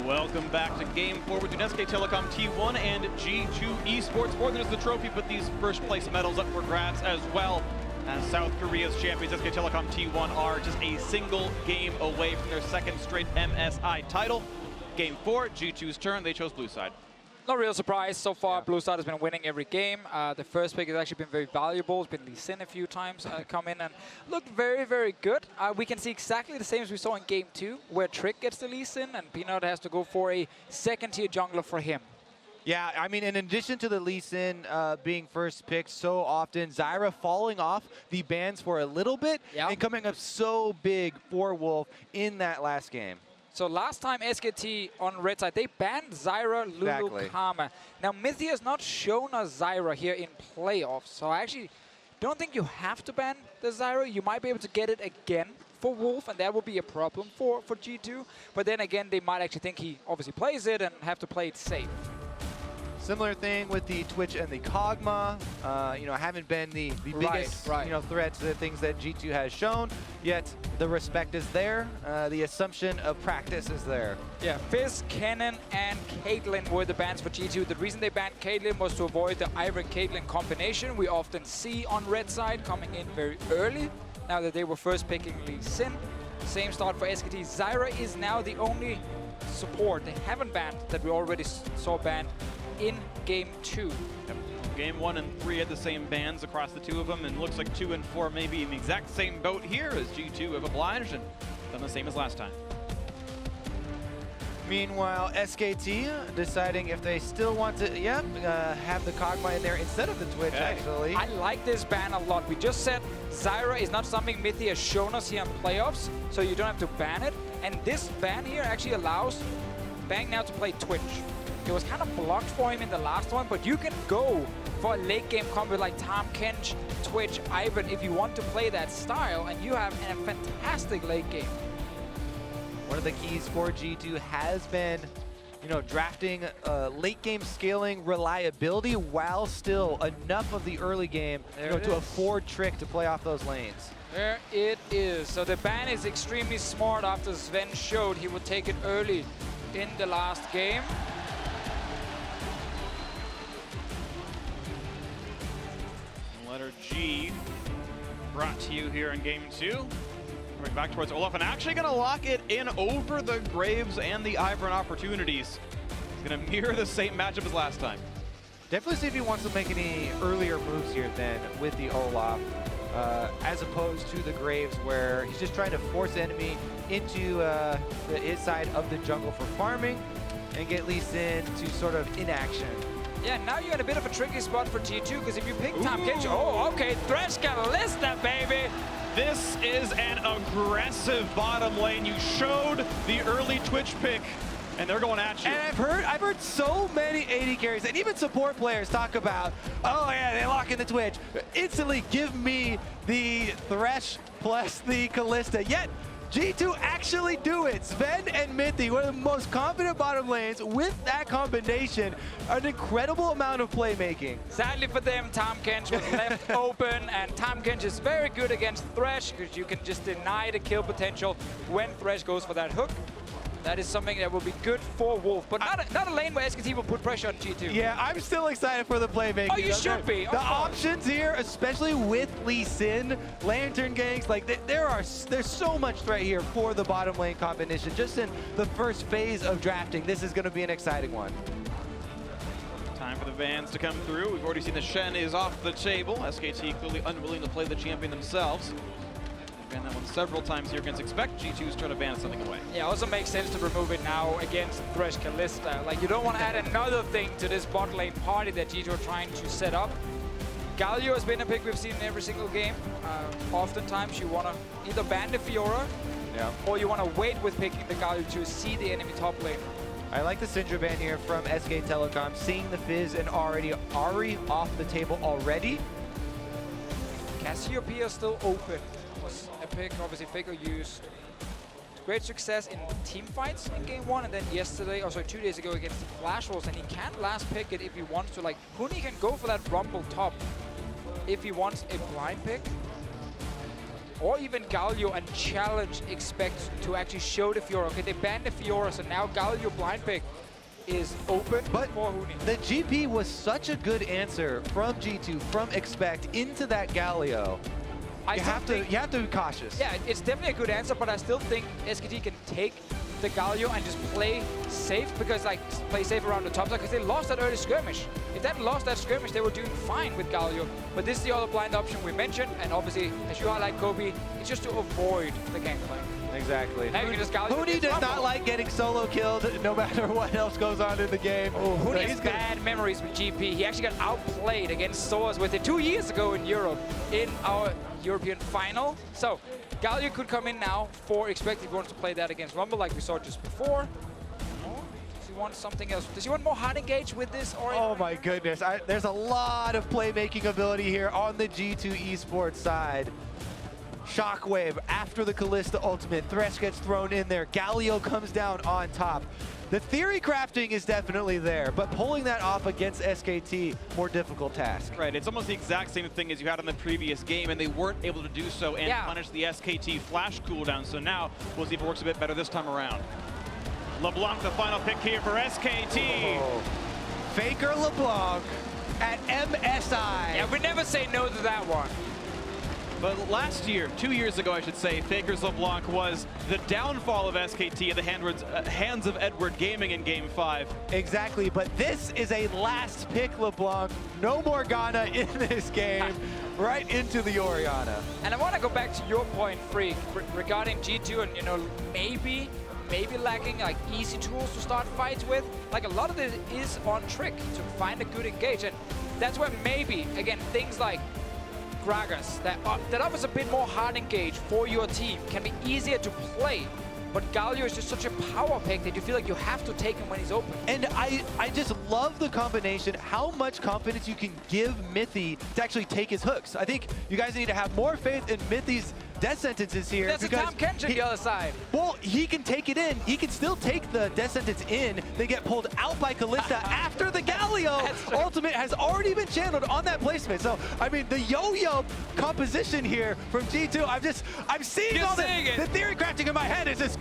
Welcome back to Game 4 between SK Telecom T1 and G2 eSports. More than just the trophy, but these first place medals up for grabs as well. As South Korea's champions, SK Telecom T1 are just a single game away from their second straight MSI title. Game 4, G2's turn. They chose blue side. No real surprise so far. Blue side has been winning every game. The first pick has actually been very valuable. It's been Lee Sin a few times, come in and looked very, very good. We can see exactly the same as we saw in Game 2, where Trick gets the Lee Sin and Peanut has to go for a second-tier jungler for him. Yeah, I mean, in addition to the Lee Sin being first picked so often, Zyra falling off the bans for a little bit and coming up so big for Wolf in that last game. So last time SKT on red side, they banned Zyra, Lulu, Karma. Now Mythia has not shown us Zyra here in playoffs, so I actually don't think you have to ban the Zyra. You might be able to get it again for Wolf, and that will be a problem for G2. But then again, they might actually think he obviously plays it and have to play it safe. Similar thing with the Twitch and the Kog'Maw. You know, haven't been the biggest you know, threat to the things that G2 has shown. Yet the respect is there. The assumption of practice is there. Yeah, Fizz, Kennen, and Caitlyn were the bans for G2. The reason they banned Caitlyn was to avoid the Ivern-Caitlyn combination we often see on red side coming in very early. Now that they were first picking Lee Sin. Same start for SKT. Zyra is now the only support they haven't banned that we already saw banned in Game 2. Yep. Game 1 and 3 had the same bans across the two of them, and looks like 2 and 4 may be in the exact same boat here as G2 have obliged and done the same as last time. Meanwhile, SKT deciding if they still want to, have the Kog'Maw in there instead of the Twitch, actually. I like this ban a lot. We just said Zyra is not something Mythia has shown us here in playoffs, so you don't have to ban it. And this ban here actually allows Bang now to play Twitch. It was kind of blocked for him in the last one, but you can go for a late game combo like Tahm Kench, Twitch, Ivern if you want to play that style, and you have a fantastic late game. One of the keys for G2 has been, you know, drafting late game scaling reliability while still enough of the early game to afford Trick to play off those lanes. There it is. So the ban is extremely smart after Sven showed he would take it early in the last game. Letter G brought to you here in Game 2. Going back towards Olaf and actually going to lock it in over the Graves and the Ivern opportunities. He's going to mirror the same matchup as last time. Definitely see if he wants to make any earlier moves here then with the Olaf, as opposed to the Graves where he's just trying to force the enemy into his side of the jungle for farming and get Lee Sin to sort of inaction. Yeah, now you're in a bit of a tricky spot for G2, because if you pick Tahm Kench, oh, okay, Thresh got a list that, baby. This is an aggressive bottom lane. You showed the early Twitch pick, and they're going at you. And I've heard so many AD carries and even support players talk about, oh yeah, they lock in the Twitch. Instantly give me the Thresh plus the Callista. Yet G2 actually do it. Sven and Minty, one of the most confident bottom lanes with that combination. An incredible amount of playmaking. Sadly for them, Tahm Kench was left open, and Tahm Kench is very good against Thresh because you can just deny the kill potential when Thresh goes for that hook. That is something that will be good for Wolf, but not a lane where SKT will put pressure on G2. Yeah, I'm still excited for the playmaking. Oh, you should be. The options here, especially with Lee Sin, Lantern ganks, like there's so much threat here for the bottom lane combination. Just in the first phase of drafting, this is going to be an exciting one. Time for the bans to come through. We've already seen the Shen is off the table. SKT clearly unwilling to play the champion themselves. Banned that one several times here against Expect. G2's trying to ban something away. Yeah, also makes sense to remove it now against Thresh Callista. Like, you don't want to add another thing to this bot lane party that G2 are trying to set up. Galio has been a pick we've seen in every single game. Oftentimes you want to either ban the Fiora, or you want to wait with picking the Galio to see the enemy top lane. I like the Syndra ban here from SK Telecom, seeing the Fizz and Ahri off the table already. Cassiopeia still open. Was a pick, obviously Faker used great success in team fights in Game 1, and then yesterday, or sorry, 2 days ago against the Flash Wolves, and he can last pick it if he wants to. Like, Huni can go for that Rumble top if he wants a blind pick. or even Galio and challenge Expect to actually show the Fiora. Okay, they banned the Fiora, so now Galio blind pick is open But for Huni. the GP was such a good answer from G2, from Expect into that Galio. You have to be cautious. Yeah, it's definitely a good answer, but I still think SKT can take the Galio and just play safe, because like play safe around the top side, because they lost that early skirmish. If they hadn't lost that skirmish, they were doing fine with Galio. But this is the other blind option we mentioned, and obviously, as you highlight, Kobe, it's just to avoid the gameplay. Exactly. Now you can just Galio. Huni does not like getting solo killed, no matter what else goes on in the game. Oh, Huni has bad memories with GP. He actually got outplayed against Soaz with it 2 years ago in Europe, in our European final. So Galio could come in now for Expect if he wants to play that against Rumble like we saw just before. Or does he want something else? Does he want more hard engage with this? Or Oh my goodness, there's a lot of playmaking ability here on the G2 eSports side. Shockwave after the Kalista ultimate, Thresh gets thrown in there, Galio comes down on top. The theory crafting is definitely there, but pulling that off against SKT, more difficult task. Right, it's almost the exact same thing as you had in the previous game, and they weren't able to do so and punish the SKT flash cooldown. So now we'll see if it works a bit better this time around. LeBlanc, the final pick here for SKT. Oh. Faker LeBlanc at MSI. Yeah, we never say no to that one. But last year, 2 years ago I should say, Faker's LeBlanc was the downfall of SKT at the hands of Edward Gaming in Game 5. Exactly, but this is a last pick LeBlanc. No Morgana in this game. Right into the Orianna. And I want to go back to your point, Freak, regarding G2 and, you know, maybe lacking like easy tools to start fights with. Like a lot of it is on Trick to find a good engage, and that's where maybe, again, things like Gragas that offers a bit more hard engage for your team can be easier to play. But Galio is just such a power pick that you feel like you have to take him when he's open. And I just love the combination, how much confidence you can give Mithy to actually take his hooks. I think you guys need to have more faith in Mithy's death sentences here. There's a Tom Kench on the other side. Well, he can take it in. He can still take the death sentence in. They get pulled out by Kalista after the Galio ultimate has already been channeled on that placement. So, I mean, the yo-yo composition here from G2, I'm seeing all the theory crafting in my head is just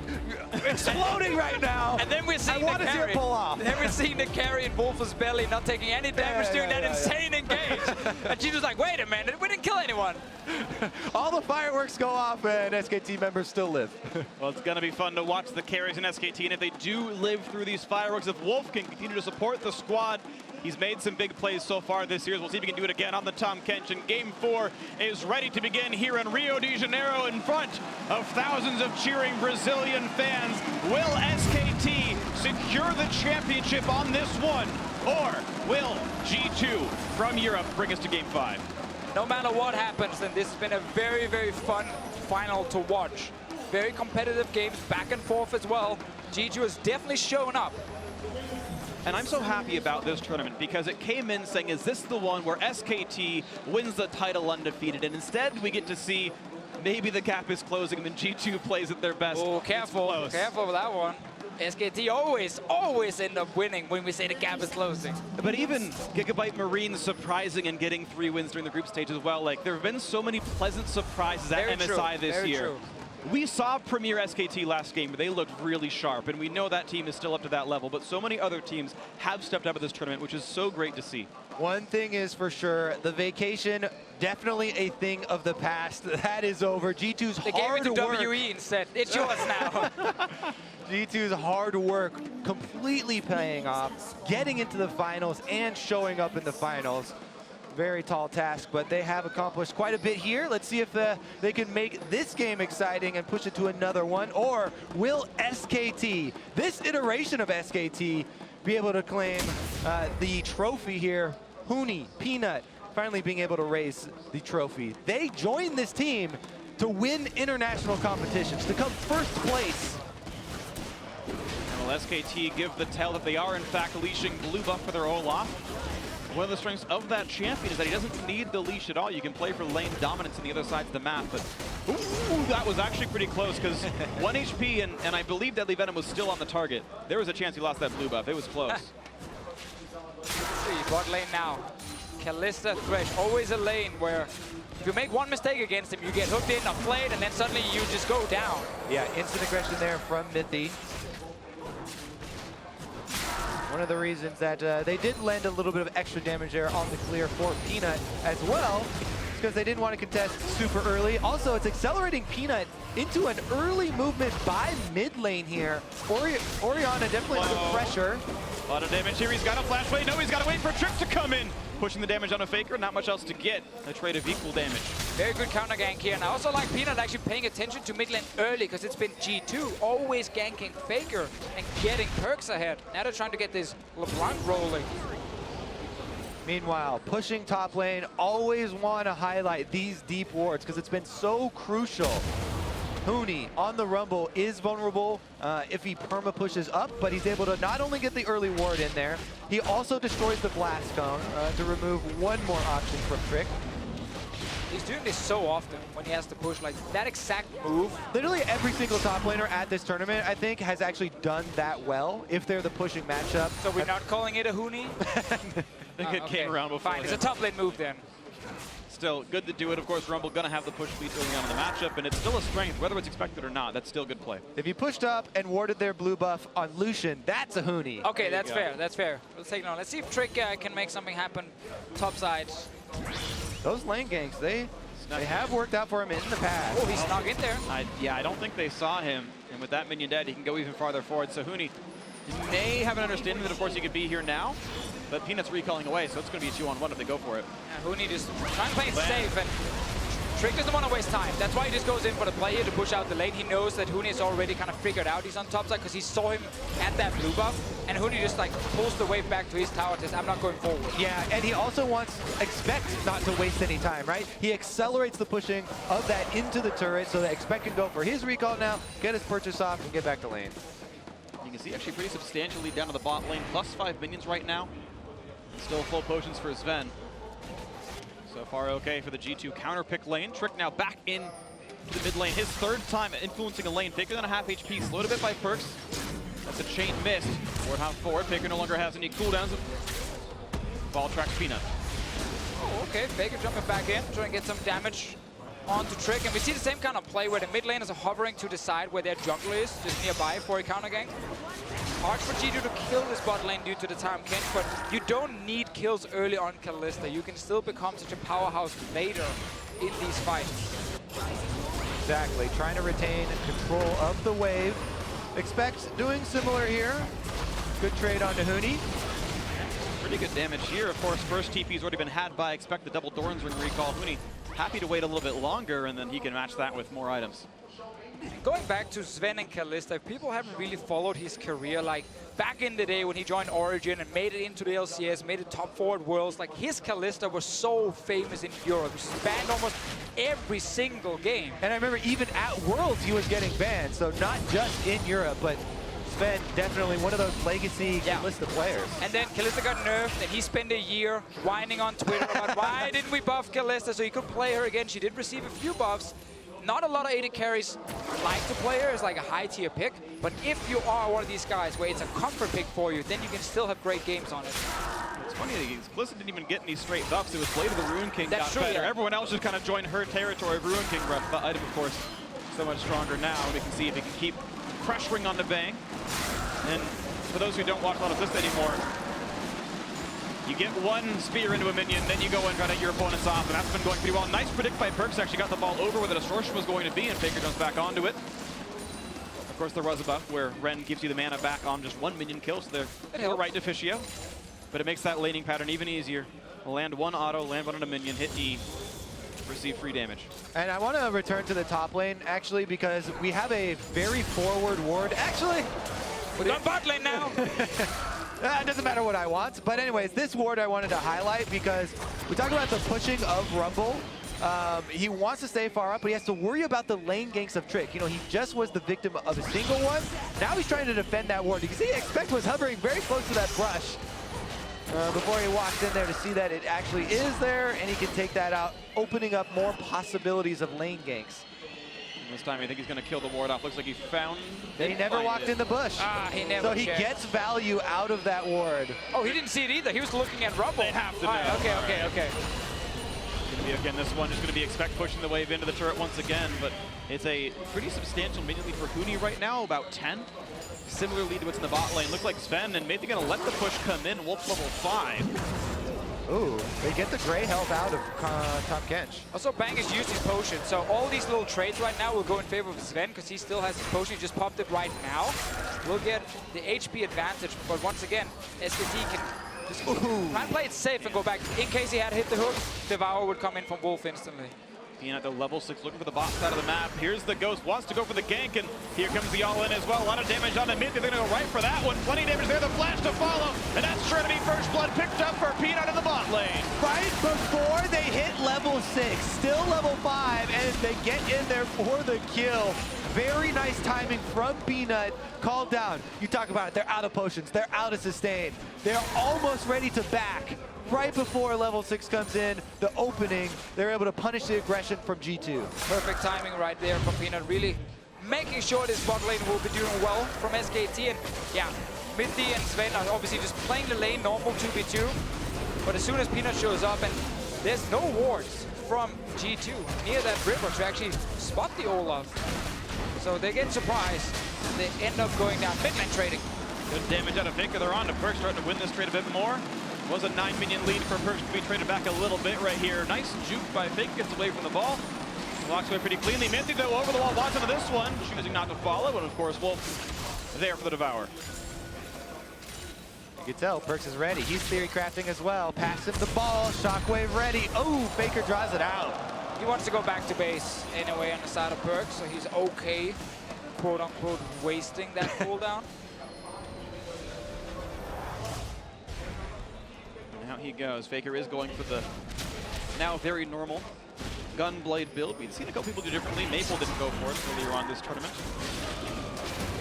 exploding right now. And then we're seeing I want to see it pull off. Then we're seeing the carry in Wolfer's belly, not taking any damage during that insane engage. And G2's like, wait a minute, we didn't kill anyone. All the fireworks go off and SKT members still live. Well, it's going to be fun to watch the carries in SKT, and if they do live through these fireworks, if Wolf can continue to support the squad, he's made some big plays so far this year. We'll see if he can do it again on the Tom Kench. And Game 4 is ready to begin here in Rio de Janeiro in front of thousands of cheering Brazilian fans. Will SKT secure the championship on this one, or will G2 from Europe bring us to Game 5? No matter what happens, then this has been a very, very fun final to watch. Very competitive games, back and forth as well. G2 has definitely shown up. And I'm so happy about this tournament because it came in saying, is this the one where SKT wins the title undefeated? And instead, we get to see maybe the gap is closing and then G2 plays at their best. Oh, careful, careful with that one. SKT always end up winning when we say the gap is closing. But even Gigabyte Marine surprising and getting 3 wins during the group stage as well. Like, there have been so many pleasant surprises at MSI this year. True. We saw Premier SKT last game, but they looked really sharp, and we know that team is still up to that level, but so many other teams have stepped up at this tournament, which is so great to see. One thing is for sure, the vacation, definitely a thing of the past. That is over. G2's hard work. They gave it to WE and said, it's yours now. G2's hard work completely paying off, getting into the finals and showing up in the finals. Very tall task, but they have accomplished quite a bit here. Let's see if they can make this game exciting and push it to another one, or will SKT, this iteration of SKT, be able to claim the trophy here? Huni, Peanut, finally being able to raise the trophy. They joined this team to win international competitions, to come first place. And will SKT give the tell that they are in fact leashing blue buff for their Olaf? One of the strengths of that champion is that he doesn't need the leash at all. You can play for lane dominance on the other side of the map, but ooh, that was actually pretty close because 1 HP and I believe Deadly Venom was still on the target. There was a chance he lost that blue buff. It was close. See, bot lane now. Kalista, Thresh, always a lane where if you make one mistake against him, you get hooked in a plate, and then suddenly you just go down. Yeah, instant aggression there from Mithy. One of the reasons that they did lend a little bit of extra damage there on the clear for Peanut as well, is because they didn't want to contest super early. Also, it's accelerating Peanut into an early movement by mid lane here. Oriana definitely under pressure. A lot of damage here. He's got a flash wait. No, he's got to wait for Trick to come in. Pushing the damage on a Faker. Not much else to get. A trade of equal damage. Very good counter gank here. And I also like Peanut actually paying attention to mid lane early, because it's been G2 always ganking Faker and getting perks ahead. Now they're trying to get this LeBlanc rolling. Meanwhile, pushing top lane, always want to highlight these deep wards because it's been so crucial. Huni on the Rumble is vulnerable if he perma pushes up, but he's able to not only get the early ward in there, he also destroys the blast cone to remove one more option from Trick. He's doing this so often when he has to push, like that exact move. Literally every single top laner at this tournament, I think, has actually done that well if they're the pushing matchup. So we're not calling it a Huni? I think it came around before. Fine, it's a top lane move then. Still good to do it. Of course, Rumble gonna have the push speed early on in the matchup, and it's still a strength, whether it's expected or not. That's still good play. If you pushed up and warded their blue buff on Lucian, that's a Huni. Okay, that's fair. That's fair. Let's take it on. Let's see if Trick can make something happen top side. Those lane ganks, they have worked out for him in the past. Oh, he snuck in there. Yeah, I don't think they saw him, and with that minion dead, he can go even farther forward. So Huni may have an understanding that, of course, he could be here now, but Peanut's recalling away, so it's going to be a 2-on-1 if they go for it. Yeah, Huni just trying to play it safe, and Trick doesn't want to waste time. That's why he just goes in for the play here to push out the lane. He knows that Huni is already kind of figured out he's on top side because he saw him at that blue buff, and Huni just like pulls the wave back to his tower, says, I'm not going forward. Yeah, and he also wants Expect not to waste any time, right? He accelerates the pushing of that into the turret so that Expect can go for his recall now, get his purchase off, and get back to lane. You can see actually pretty substantial lead down to the bot lane, +5 minions right now. Still full potions for Sven. So far okay for the G2 counter pick lane. Trick now back in the mid lane. His third time influencing a lane. Faker than a half HP, slowed a bit by perks. That's a chain missed. Wardhound forward. Faker no longer has any cooldowns. Ball tracks Peanut. Oh, okay. Faker jumping back in, trying to get some damage onto Trick. And we see the same kind of play where the mid lane is hovering to decide where their jungler is, just nearby for a counter gank. Hard for G2 to kill this bot lane due to the time Kench, but you don't need kills early on Kalista. You can still become such a powerhouse later in these fights. Exactly, trying to retain control of the wave. Expect doing similar here. Good trade onto Huni. Pretty good damage here. Of course, first TP's already been had by Expect the double Doran's Ring recall. Huni happy to wait a little bit longer, and then he can match that with more items. Going back to Sven and Kalista, if people haven't really followed his career, like back in the day when he joined Origin and made it into the LCS, made it top 4 at Worlds, like his Kalista was so famous in Europe. He banned almost every single game. And I remember even at Worlds he was getting banned, so not just in Europe, but Sven definitely one of those legacy Kalista players. And then Kalista got nerfed, and he spent a year whining on Twitter about why didn't we buff Kalista so he could play her again. She did receive a few buffs. Not a lot of AD carries like to play her as like a high tier pick, but if you are one of these guys where it's a comfort pick for you, then you can still have great games on it. It's funny, Kalista didn't even get any straight buffs. It was Blade of the Ruin King got better. Yeah. Everyone else just kind of joined her territory of Ruin King rep. The item, of course, so much stronger now. We can see if he can keep pressuring on the Bang. And for those who don't watch a lot of this anymore, you get one spear into a minion, then you go and try to get your opponents off, and that's been going pretty well. Nice predict by Perks, actually got the ball over where the distortion was going to be, and Faker jumps back onto it. Of course, there was a buff where Ren gives you the mana back on just one minion kill, so they're right to Fischio. But it makes that laning pattern even easier. Land one auto, land one on a minion, hit E, receive free damage. And I want to return to the top lane, actually, because we have a very forward ward. Actually, we're on bot lane now. It doesn't matter what I want. But anyways, this ward I wanted to highlight because we talk about the pushing of Rumble. He wants to stay far up, but he has to worry about the lane ganks of Trick. You know, he just was the victim of a single one. Now he's trying to defend that ward. You can see Expect was hovering very close to that brush before he walks in there to see that it actually is there, and he can take that out, opening up more possibilities of lane ganks. This time I think he's going to kill the ward off. Looks like he found He never walked in the bush. He never So he checked. gets value out of that ward. Oh, he didn't see it either. He was looking at Rumble. They have to know. Okay. Going to be, again, this one just going to be expect pushing the wave into the turret once again, but it's a pretty substantial minion lead for Huni right now, about 10. Similar lead to what's in the bot lane. Looks like Sven and maybe going to let the push come in. Wolf level 5. Ooh, they get the gray health out of Tom Kench. Also, Bang has used his potion, so all these little trades right now will go in favor of Sven because he still has his potion. He just popped it right now. We'll get the HP advantage, but once again, SKT can just try and play it safe and go back. In case he had hit the hook, Devour would come in from Wolf instantly. Being at the level 6, looking for the bot side of the map. Here's the Ghost, wants to go for the gank, and here comes the all-in as well. A lot of damage on the mid. They're going to go right for that one. Plenty of damage there. The flash to follow, and that's trying to be first blood picked up for Peanut in the bot lane. Right before they hit level 6, still level 5, and they get in there for the kill. Very nice timing from Peanut. Called down. You talk about it. They're out of potions. They're out of sustain. They're almost ready to back. Right before level 6 comes in, the opening, they're able to punish the aggression from G2. Perfect timing right there from Peanut. Really making sure this bot lane will be doing well from SKT. And yeah, Mithy and Sven are obviously just playing the lane normal 2v2. But as soon as Peanut shows up, and there's no wards from G2 near that river to actually spot the Olaf. So they get surprised. They end up going down mid-lane trading. Good damage out of Nick. They're on to Perks, starting to win this trade a bit more. Was a 9 minion lead for Perks to be traded back a little bit right here. Nice juke by Fake, gets away from the ball. Walks away pretty cleanly. Mithy, though, over the wall, wants into this one. Choosing not to follow, and of course, Wolf there for the Devour. You can tell Perks is ready. He's theory crafting as well. Pass him the ball. Shockwave ready. Oh, Faker draws it out. He wants to go back to base anyway on the side of Perks, so he's okay, quote-unquote, wasting that cooldown. Now he goes. Faker is going for the now very normal Gunblade build. We've seen a couple people do differently. Maple didn't go for it earlier on this tournament.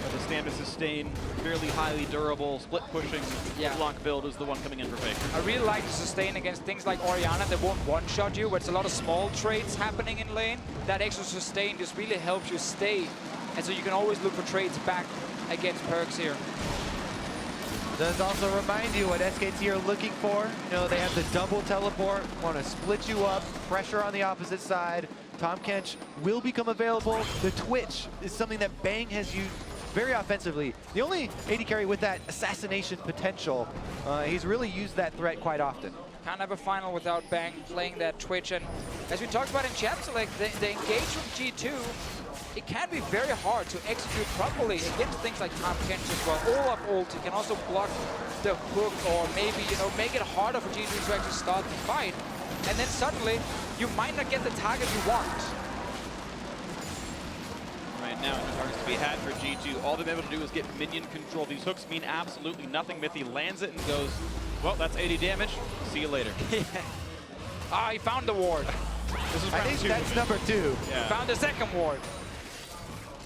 But the stand to sustain, fairly highly durable, split pushing block build is the one coming in for Faker. I really like to sustain against things like Orianna that won't one-shot you, where it's a lot of small trades happening in lane. That extra sustain just really helps you stay. And so you can always look for trades back against Perks here. Does also remind you what SKT are looking for. You know, they have the double teleport, want to split you up, pressure on the opposite side. Tom Kench will become available. The Twitch is something that Bang has used very offensively. The only AD carry with that assassination potential. He's really used that threat quite often. Can't have a final without Bang playing that Twitch. And as we talked about in chat, so like the engage from G2, it can be very hard to execute properly against things like Tom Kench as well. Olaf ult can also block the hook, or maybe, you know, make it harder for G2 to actually start the fight. And then suddenly, you might not get the target you want. Right now, no targets to be had for G2. All they've been able to do is get minion control. These hooks mean absolutely nothing. Mithy lands it and goes, well, that's 80 damage. See you later. Ah, he found the ward. This is I round think 2. that's number 2. Yeah. Found the second ward.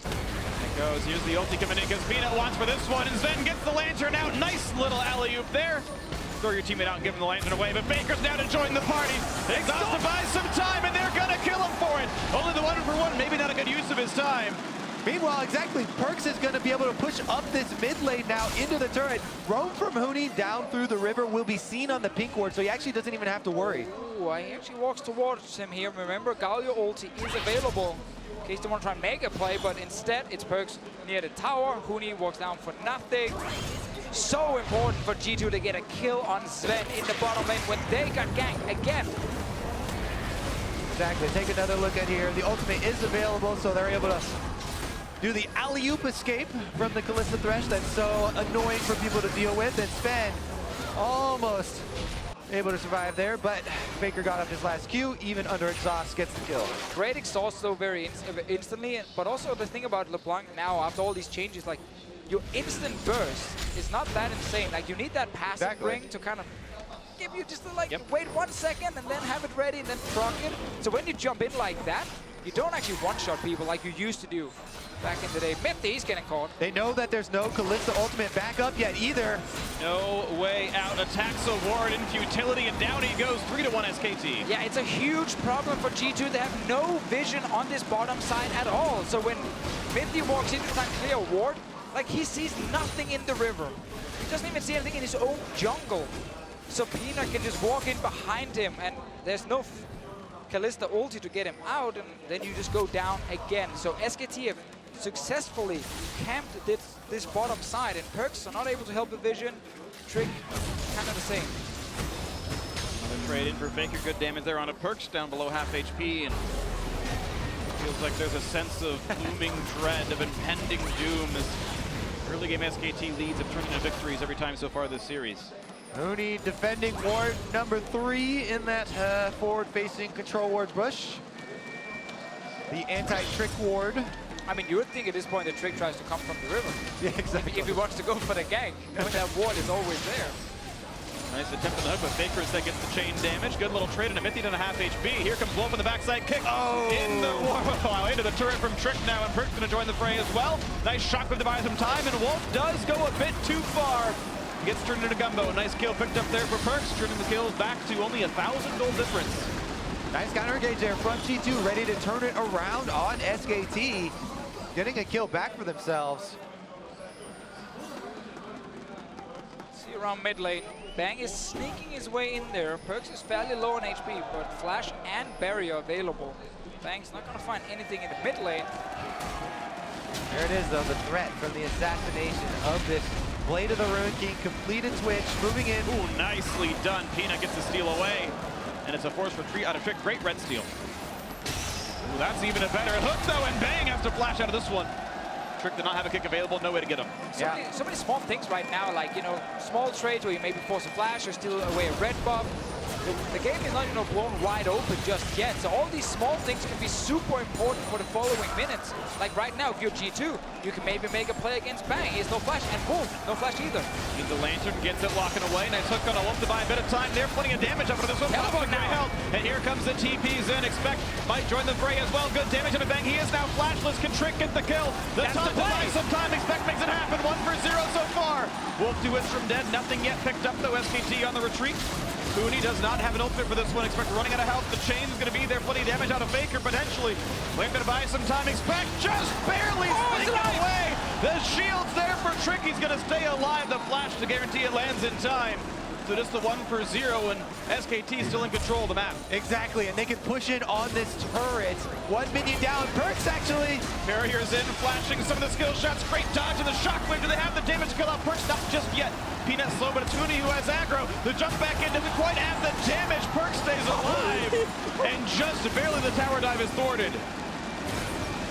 There goes. Here's the ulti coming in because Peanut wants for this one, and Sven gets the lantern out. Nice little alley-oop there. Throw your teammate out and give him the lantern away, but Baker's now to join the party. Exhausted by some time, and they're gonna kill him for it. Only the 1-for-1, maybe not a good use of his time. Meanwhile, exactly, Perks is going to be able to push up this mid lane now into the turret. Roam from Huni down through the river will be seen on the pink ward, so he actually doesn't even have to worry. Ooh, he actually walks towards him here. Remember, Galio ulti is available in case they want to try and make a play, but instead it's Perks near the tower. Huni walks down for nothing. So important for G2 to get a kill on Sven in the bottom lane when they got ganked again. Exactly, take another look at here. The ultimate is available, so they're able to do the alley-oop escape from the Kalista Thresh that's so annoying for people to deal with. And Sven almost able to survive there, but Faker got up his last Q, even under exhaust, gets the kill. Great exhaust though, very instantly, but also the thing about LeBlanc now, after all these changes, like your instant burst is not that insane. Like you need that passive ring to kind of give you just like wait 1 second and then have it ready and then proc it. So when you jump in like that, you don't actually one-shot people like you used to do back in the day. Mithy, he's getting caught. They know that there's no Kalista ultimate back up yet either. No way out. Attacks a ward in futility, and down he goes. 3-1 SKT. Yeah, it's a huge problem for G2. They have no vision on this bottom side at all. So when Mithy walks into time clear ward, like he sees nothing in the river. He doesn't even see anything in his own jungle. So Peanut can just walk in behind him, and there's no Kalista ulti to get him out, and then you just go down again. So SKT have successfully camped this bottom side, and Perks are not able to help the vision. Trick, kind of the same. Another trade in for Faker. Good damage there on a Perks down below half HP, and feels like there's a sense of looming dread of impending doom as early game SKT leads have turned into victories every time so far this series. Mooney defending ward number 3 in that forward-facing control ward's bush. The anti-trick ward. I mean, you would think at this point the Trick tries to come from the river. Yeah, exactly. If he wants to go for the gank, when that ward is always there. Nice attempt on the hook, but Faker instead gets the chain damage. Good little trade into Mithy down to half HP. Here comes Wolf on the backside kick. Oh! In the wow, into the turret from Trick now, and Perk's going to join the fray as well. Nice shockwave to buy some time, and Wolf does go a bit too far. Gets turned into Gumbo. Nice kill picked up there for Perks, turning the kills back to only 1,000 gold difference. Nice counter engage there from G2, ready to turn it around on SKT. Getting a kill back for themselves. See around mid lane. Bang is sneaking his way in there. Perks is fairly low on HP, but Flash and Barrier available. Bang's not going to find anything in the mid lane. There it is, though, the threat from the assassination of this Blade of the Ruin King. Completed switch, moving in. Ooh, nicely done. Peanut gets the steal away, and it's a force retreat out of Trick. Great red steal. Ooh, that's even a better hook, though, and Bang has to flash out of this one. Trick did not have a kick available, no way to get him. So many small things right now, like, you know, small trades where you maybe force a flash or steal away a red buff. The game is not, you know, blown wide open just yet. So all these small things can be super important for the following minutes. Like right now, if you're G2, you can maybe make a play against Bang. He has no flash, and Wolf, no flash either. The Lantern gets it locking away. Nice hook on a Wolf to buy a bit of time there. Plenty of damage up into this one. Teleport now. Help. And here comes the TPs in. Expect might join the fray as well. Good damage on Bang. He is now flashless. Can Trick get the kill? The top to buy some time. Expect makes it happen. 1 for 0 so far. Wolf 2 hits from dead. Nothing yet picked up though. SKT on the retreat. Cooney does not have an ultimate for this one. Expect running out of health. The chain is going to be there. Plenty of damage out of Faker potentially. We're going to buy some time. Expect just barely sneaking away. The shield's there for Trick. He's going to stay alive. The flash to guarantee it lands in time. So just the 1 for 0, and SKT still in control of the map. Exactly, and they can push in on this turret. 1 minion down. Perks actually. Barriers in, flashing some of the skill shots. Great dodge and the shockwave. Do they have the damage to kill out Perks? Not just yet. Peanut slow, but it's Cooney who has aggro. The jump back in doesn't quite have the damage. Perks stays alive. And just barely the tower dive is thwarted.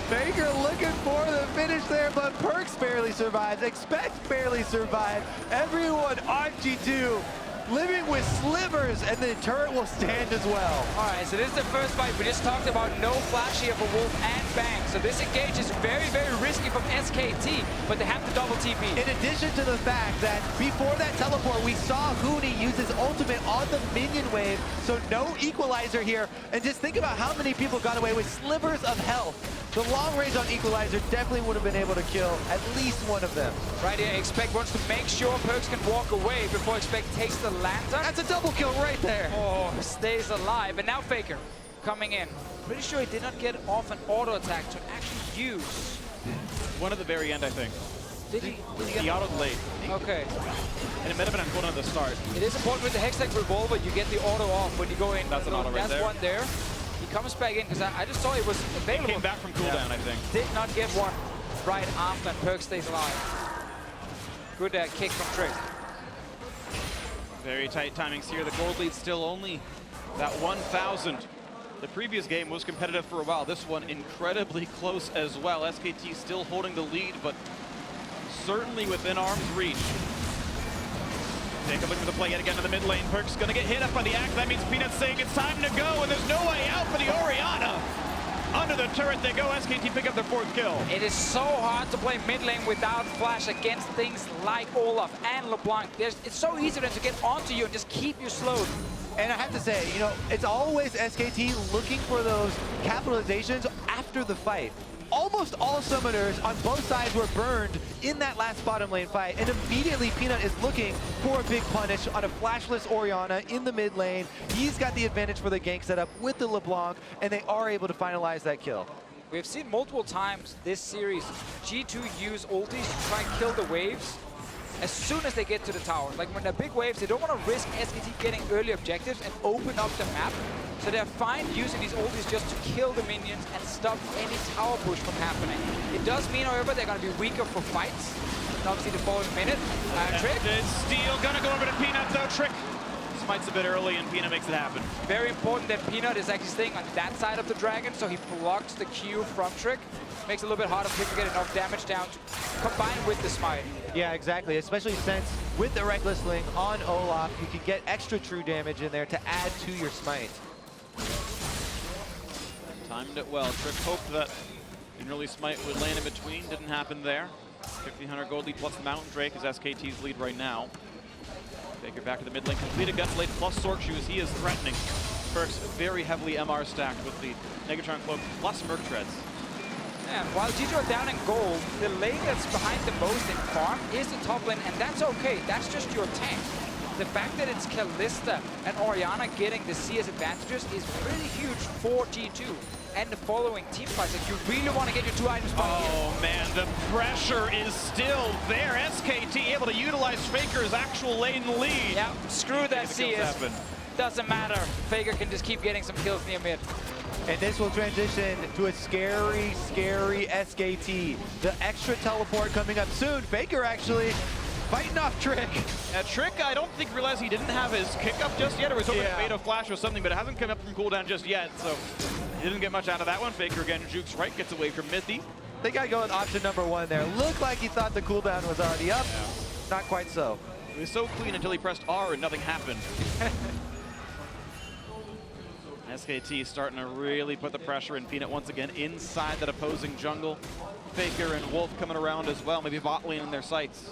Faker looking for the finish there, but Perks barely survives. Expect barely survived. Everyone on G2 living with slivers, and the turret will stand as well. All right, so this is the first fight. We just talked about no flash here for Wolf and Bang. So this engage is very, very risky from SKT, but they have the double TP. In addition to the fact that before that teleport, we saw Hooney use his ultimate on the minion wave, so no equalizer here. And just think about how many people got away with slivers of health. The long range on equalizer definitely would have been able to kill at least one of them. Right here, Expect wants to make sure Perks can walk away before Expect takes the lantern. That's a double kill right there. Oh, stays alive. And now Faker coming in. Pretty sure he did not get off an auto attack to actually use. One at the very end, I think. Did he He get autoed late. Okay. And it might have been on cooldown at the start. It is important with the Hextech Revolver, you get the auto off when you go in. That's an auto right there. That's one there. He comes back in, because I just saw it was available. He came back from cooldown, I think. Did not get one right after, and Perk stays alive. Good kick from Trick. Very tight timings here. The gold lead still only that 1,000. The previous game was competitive for a while. This one incredibly close as well. SKT still holding the lead, but certainly within arm's reach. Take a look for the play yet again to the mid lane. Perk's going to get hit up by the axe. That means Peanut's saying it's time to go, and there's no way out for the Orianna. Under the turret they go. SKT pick up their 4th kill. It is so hard to play mid lane without flash against things like Olaf and LeBlanc. It's so easy then to get onto you and just keep you slowed. And I have to say, you know, it's always SKT looking for those capitalizations after the fight. Almost all summoners on both sides were burned in that last bottom lane fight, and immediately Peanut is looking for a big punish on a flashless Orianna in the mid lane. He's got the advantage for the gank setup with the LeBlanc, and they are able to finalize that kill. We've seen multiple times this series G2 use ultis to try and kill the waves as soon as they get to the tower. Like when they're big waves, they don't want to risk SKT getting early objectives and open up the map. So they're fine using these ultis just to kill the minions and stop any tower push from happening. It does mean, however, they're going to be weaker for fights. And obviously the following minute, Trick. Steel gonna go over to Peanut though. Trick smites a bit early and Peanut makes it happen. Very important that Peanut is actually staying on that side of the dragon, so he blocks the Q from Trick. Makes it a little bit harder for him to get enough damage down to combine with the smite. Yeah, exactly, especially since with the Reckless Link on Olaf, you can get extra true damage in there to add to your smite. Timed it well. Trick hoped that an early smite would land in between. Didn't happen there. 1,500 gold lead plus the Mountain Drake is SKT's lead right now. Faker back to the mid lane, completed Gun Blade plus Sword Shoes. He is threatening. Perks very heavily MR stacked with the Negatron Cloak plus Merc Treads. Yeah, while G2 are down in gold, the lane that's behind the most in farm is the top lane, and that's okay. That's just your tank. The fact that it's Kalista and Orianna getting the CS advantages is really huge for G2 and the following team fights. If you really want to get your 2 items by here. Oh man, the pressure is still there. SKT able to utilize Faker's actual lane lead. Yeah, screw that CS. Doesn't matter. Faker can just keep getting some kills near mid. And this will transition to a scary, scary SKT. The extra teleport coming up soon. Faker actually fighting off Trick. Trick, I don't think realized he didn't have his kick up just yet, or was hoping to fade a flash or something, but it hasn't come up from cooldown just yet, so he didn't get much out of that one. Faker again jukes right, gets away from Mithy. They got to go with option number 1 there. Looked like he thought the cooldown was already up. Yeah. Not quite so. It was so clean until he pressed R and nothing happened. SKT starting to really put the pressure in. Peanut once again inside that opposing jungle. Faker and Wolf coming around as well, maybe bot lane in their sights.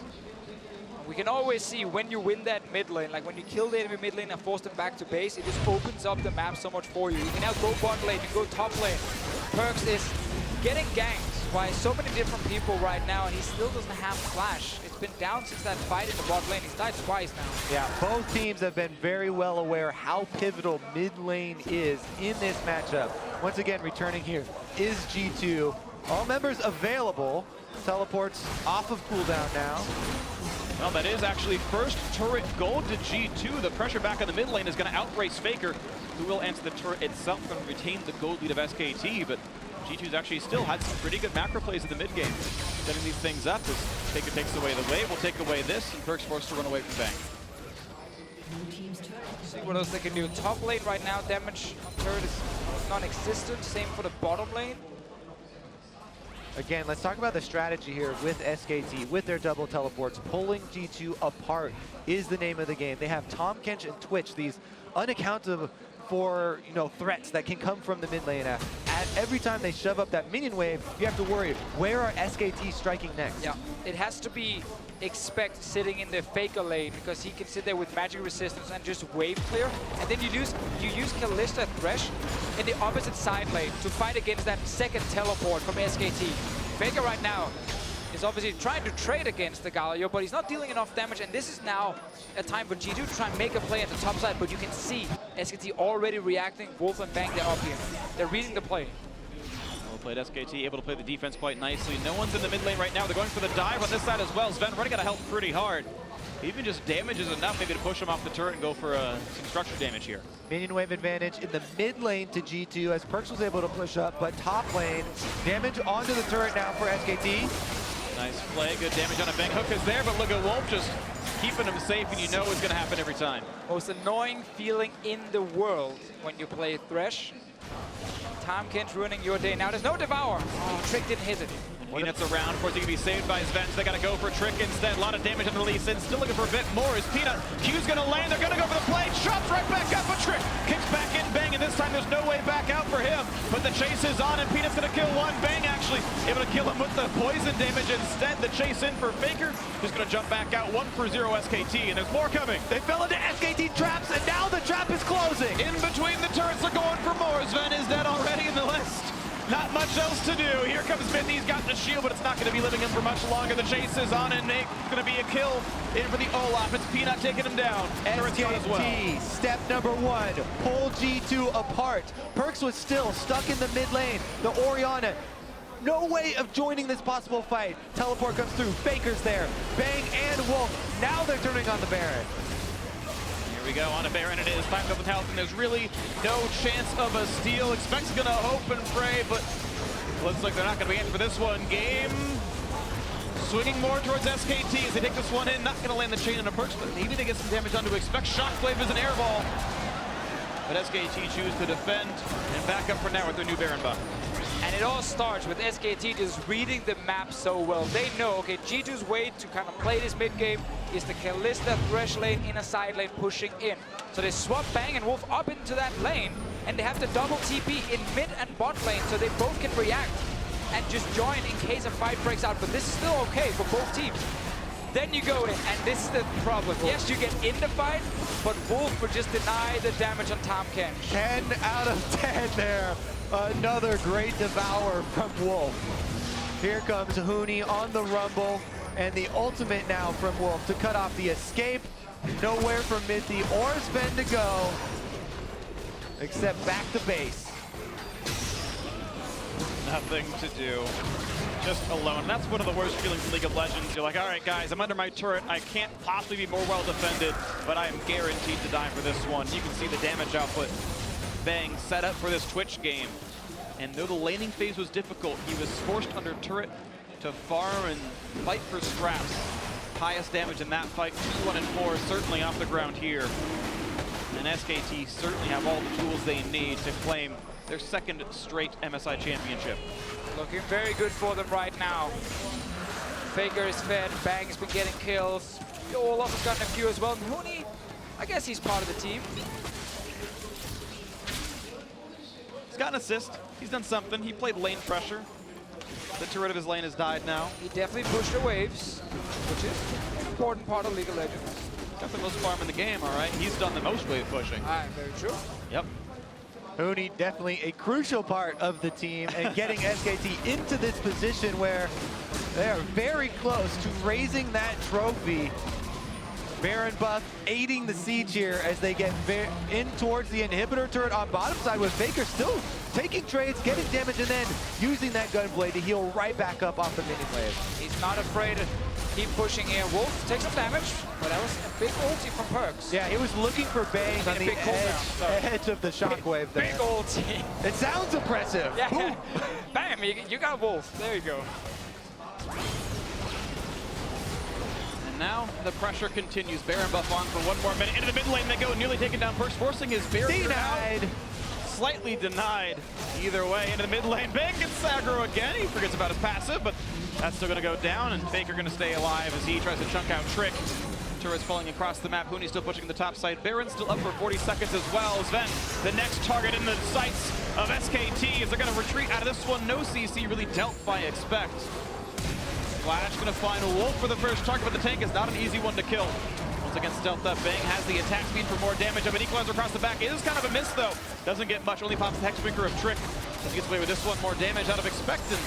We can always see when you win that mid lane, like when you kill the enemy mid lane and force them back to base, it just opens up the map so much for you. You can now go bot lane, you can go top lane. Perks is getting ganked by so many different people right now, and he still doesn't have flash. It's been down since that fight in the bot lane. He's died twice now. Yeah, both teams have been very well aware how pivotal mid lane is in this matchup. Once again, returning here is G2. All members available. Teleports off of cooldown now. Well, that is actually first turret gold to G2. The pressure back in the mid lane is going to outrace Faker, who will answer the turret itself and retain the gold lead of SKT, but G2's actually still had some pretty good macro plays in the mid game. Setting these things up as Faker takes away the wave, will take away this, and Perk's forced to run away from Bang. See what else they can do. Top lane right now, damage on turret is non-existent. Same for the bottom lane. Again, let's talk about the strategy here with SKT, with their double teleports. Pulling G2 apart is the name of the game. They have Tahm Kench and Twitch, these unaccountable for threats that can come from the mid lane. Every time they shove up that minion wave, you have to worry, where are SKT striking next? Yeah, it has to be Expect sitting in the Faker lane, because he can sit there with magic resistance and just wave clear. And then you use Kalista Thresh in the opposite side lane to fight against that second teleport from SKT. Faker right now is obviously trying to trade against the Galio, but he's not dealing enough damage, and this is now a time for G2 to try and make a play at the top side, but you can see SKT already reacting. Wolf and Bang, they're up here. They're reading the play. Well played, SKT, able to play the defense quite nicely. No one's in the mid lane right now. They're going for the dive on this side as well. Sven running out of health pretty hard. Even just damage is enough maybe to push him off the turret and go for some structure damage here. Minion wave advantage in the mid lane to G2 as Perks was able to push up, but top lane, damage onto the turret now for SKT. Nice play, good damage on a Bang. Hook is there, but look at Wolf just keeping him safe, and you know it's going to happen every time. Most annoying feeling in the world when you play Thresh. Tahm Kench ruining your day. Now there's no Devour. Oh, Trick didn't hit it. Peanut's around. Of course, he can be saved by Sven. They got to go for Trick instead. A lot of damage on the Lee Sin. Still looking for a bit more. Is Peanut. Q's going to land. They're going to go for the play. Chops right back up. But Trick kicks back in. Bang and this time there's no way back out for him. But the chase is on, and Peanut's gonna kill one. Bang actually able to kill him with the poison damage instead. The chase in for Faker, just gonna jump back out. 1-for-0 SKT, and there's more coming. They fell into SKT traps, and now the trap is closing. In between the turrets, they're going for more. Sven is dead already in the list. Not much else to do. Here comes Smithy. He's got the shield, but it's not going to be living him for much longer. The chase is on, and it's going to be a kill in for the Olaf. It's Peanut taking him down. Turret's gone as well. SKT, step number 1, pull G2 apart. Perkz was still stuck in the mid lane. The Orianna, no way of joining this possible fight. Teleport comes through. Faker's there. Bang and Wolf. Now they're turning on the Baron. Here we go, on a Baron it is, 5,000 health, and there's really no chance of a steal. Expect's gonna hope and pray, but looks like they're not gonna be in for this one. Game swinging more towards SKT as they take this one in. Not gonna land the chain on a Perkz, but maybe they get some damage onto Expect. Shockwave is an air ball. But SKT choose to defend and back up for now with their new Baron buff. And it all starts with SKT just reading the map so well. They know, okay, G2's way to kind of play this mid game is the Kalista Thresh lane in a side lane pushing in. So they swap Bang and Wolf up into that lane, and they have the double TP in mid and bot lane, so they both can react and just join in case a fight breaks out. But this is still okay for both teams. Then you go in, and this is the problem. Yes, you get in the fight, but Wolf would just deny the damage on Tahm Kench. 10 out of 10 there. Another great devour from Wolf. Here comes Huni on the rumble, and the ultimate now from Wolf to cut off the escape. Nowhere for Mithy or Sven to go, except back to base. Nothing to do. Just alone. That's one of the worst feelings in League of Legends. You're like, all right, guys, I'm under my turret. I can't possibly be more well defended, but I am guaranteed to die for this one. You can see the damage output. Bang, set up for this Twitch game. And though the laning phase was difficult, he was forced under turret to farm and fight for scraps. Highest damage in that fight, 2, 1, and 4, certainly off the ground here. And SKT certainly have all the tools they need to claim their second straight MSI championship. Looking very good for them right now. Faker is fed, Bang's been getting kills. Olaf has gotten a few as well. And Huni, I guess he's part of the team. He's got an assist. He's done something. He played lane pressure. The turret of his lane has died now. He definitely pushed the waves, which is an important part of League of Legends. Got the most farm in the game, all right? He's done the most wave pushing. Very true. Yep. Huni definitely a crucial part of the team, and getting SKT into this position where they are very close to raising that trophy. Baron buff aiding the siege here as they get in towards the inhibitor turret on bottom side, with Faker still taking trades, getting damage, and then using that gunblade to heal right back up off the mini wave. He's not afraid to keep pushing in. Wolf takes some damage, but that was a big ulti from Perkz. Yeah, he was looking for Bang on the edge of the shockwave there. Big ulti. It sounds impressive. Yeah. Bam, you got Wolf. There you go. Now the pressure continues. Baron buff on for 1 more minute. Into the mid lane they go, nearly taken down. Perkz forcing his barrier out. Slightly denied. Either way, into the mid lane. Bang gets aggro again. He forgets about his passive, but that's still going to go down, and Faker going to stay alive as he tries to chunk out Trick. Turret's falling across the map. Huni still pushing the top side. Baron's still up for 40 seconds as well. Sven, the next target in the sights of SKT, as they're going to retreat out of this one. No CC really dealt by Expect. Flash gonna find Wolf for the first target, but the tank is not an easy one to kill. Once again, stealth up. Bang has the attack speed for more damage. Of an equalizer across the back. It is kind of a miss though. Doesn't get much, only pops the Hexbreaker of Trick. As he gets away with this one, more damage out of Expect, and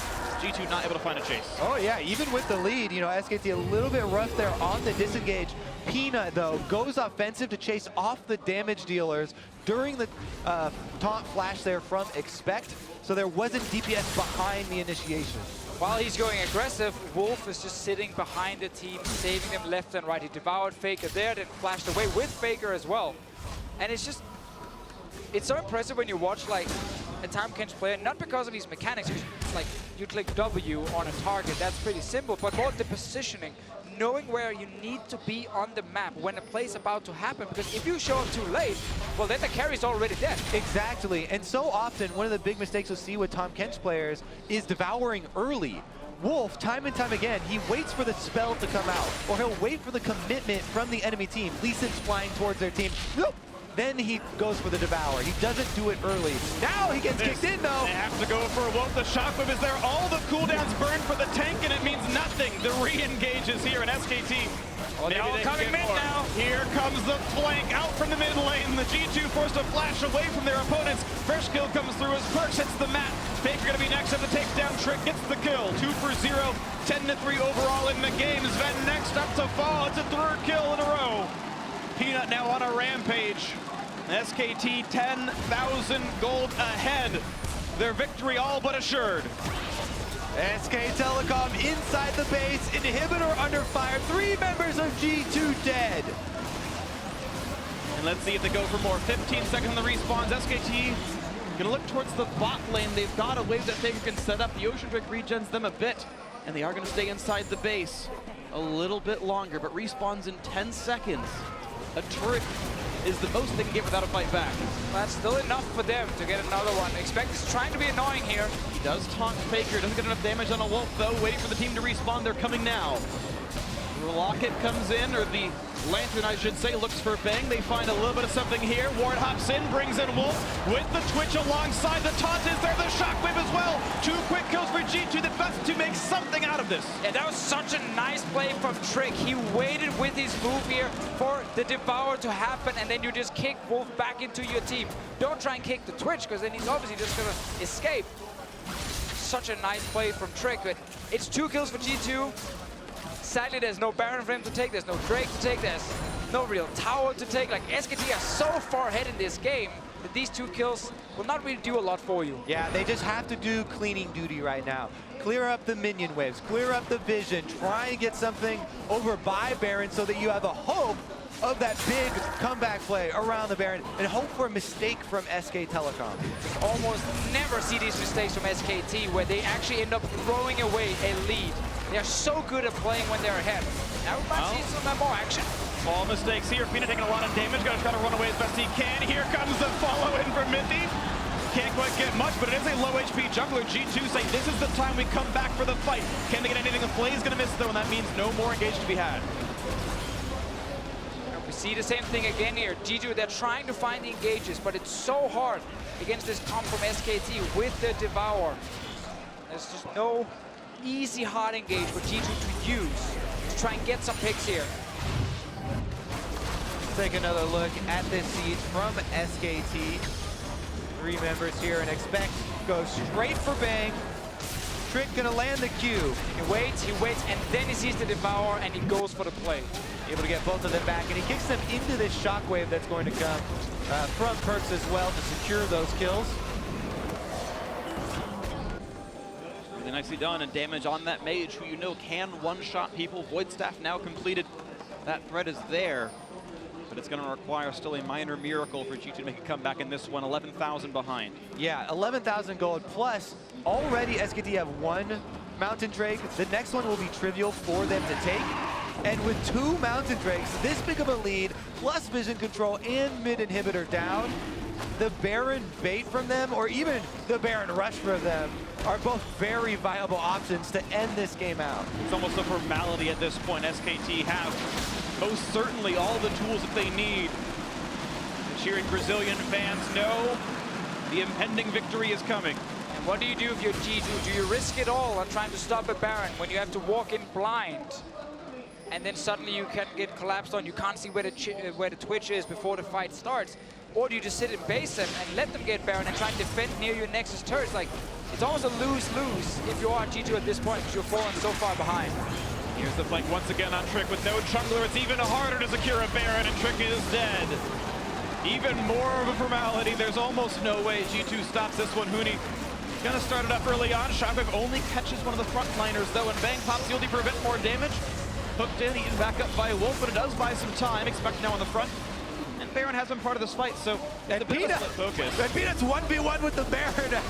G2 not able to find a chase. Oh yeah, even with the lead, you know, SKT a little bit rough there on the disengage. Peanut though goes offensive to chase off the damage dealers during the taunt flash there from Expect, so there wasn't DPS behind the initiation. While he's going aggressive, Wolf is just sitting behind the team, saving them left and right. He devoured Faker there, then flashed away with Faker as well. And it's just, it's so impressive when you watch like a Tahm Kench player, not because of his mechanics, like you click W on a target, that's pretty simple, but more the positioning, knowing where you need to be on the map when a play's about to happen, because if you show up too late, well then the carry's already dead. Exactly, and so often one of the big mistakes you'll see with Tahm Kench players is devouring early. Wolf, time and time again, he waits for the spell to come out, or he'll wait for the commitment from the enemy team. Lee Sin's flying towards their team. Nope. then he goes for the Devour. He doesn't do it early. Now he gets kicked in, though. They have to go for a Wolf. The Shockwave is there. All the cooldowns burn for the tank, and it means nothing. The re-engage is here, and SKT. They're all coming mid now. Here comes the flank out from the mid lane. The G2 forced to flash away from their opponents. First kill comes through as Perks hits the mat. Faker going to be next up to take down Trick. Gets the kill. 2 for 0. 10-3 overall in the game. Sven next up to fall. It's a third kill in a row. Peanut now on a rampage. SKT 10,000 gold ahead. Their victory all but assured. SK Telecom inside the base. Inhibitor under fire. 3 members of G2 dead. And let's see if they go for more. 15 seconds on the respawns. SKT gonna look towards the bot lane. They've got a wave that Faker can set up. The Ocean Drake regens them a bit. And they are gonna stay inside the base a little bit longer, but respawns in 10 seconds. A turret is the most they can get without a fight back. That's still enough for them to get another one. Expect is trying to be annoying here. He does taunt Faker, doesn't get enough damage on a Wolf though, waiting for the team to respawn. They're coming now. The rocket comes in, or the Lantern I should say, looks for Bang. They find a little bit of something here. Ward hops in, brings in Wolf with the Twitch alongside. The taunt is there, the Shockwave as well. 2 quick kills for G2, the best to make something out of this. Yeah, that was such a nice play from Trick. He waited with his move here for the Devour to happen, and then you just kick Wolf back into your team. Don't try and kick the Twitch, because then he's obviously just gonna escape. Such a nice play from Trick, but it's 2 kills for G2. Sadly, there's no Baron for him to take, there's no Drake to take, there's no real tower to take. Like, SKT are so far ahead in this game that these 2 kills will not really do a lot for you. Yeah, they just have to do cleaning duty right now. Clear up the minion waves, clear up the vision, try and get something over by Baron so that you have a hope of that big comeback play around the Baron, and hope for a mistake from SK Telecom. Almost never see these mistakes from SKT where they actually end up throwing away a lead. They are so good at playing when they're ahead. Now we might see some more action. All mistakes here. Peanut taking a lot of damage. Gonna try to run away as best he can. Here comes the follow in from Mithy. Can't quite get much, but it is a low HP jungler. G2 say this is the time we come back for the fight. Can they get anything? The Flay's gonna miss though, and that means no more engage to be had. We see the same thing again here. G2, they're trying to find the engages, but it's so hard against this comp from SKT with the Devour. There's just no easy hard engage for G2 to use to try and get some picks here. Take another look at this siege from SKT. 3 members here, and expect go straight for Bang. Trick gonna land the Q. He waits, and then he sees the Devour, and he goes for the play. Able to get both of them back, and he kicks them into this Shockwave that's going to come from Perks as well to secure those kills. Really nicely done, and damage on that mage, who you know can one-shot people. Void Staff now completed. That threat is there, but it's going to require still a minor miracle for G2 to make a comeback in this one. 11,000 behind. Yeah, 11,000 gold, plus already SKT have 1 Mountain Drake. The next one will be trivial for them to take. And with 2 Mountain Drakes, this big of a lead, plus vision control and mid inhibitor down, the Baron bait from them, or even the Baron rush from them, are both very viable options to end this game out. It's almost a formality at this point. SKT have most certainly all the tools that they need. The cheering Brazilian fans know the impending victory is coming. And what do you do if you're G2? Do you risk it all on trying to stop a Baron when you have to walk in blind? And then suddenly you can get collapsed on, you can't see where the Twitch is before the fight starts? Or do you just sit and base them and let them get Baron and try and defend near your Nexus turrets? Like, it's almost a lose-lose if you are G2 at this point, because you're falling so far behind. Here's the flank once again on Trick with no jungler. It's even harder to secure a Baron, and Trick is dead. Even more of a formality. There's almost no way G2 stops this one. Huni gonna start it up early on. Shockwave only catches one of the frontliners though, and Bang pops the ulti for a bit more damage. Hooked in, eaten back up by Wolf, but it does buy some time. Expect now on the front. And Baron has been part of this fight, so and Peanut, focus. And Peanut's 1v1 with the Baron.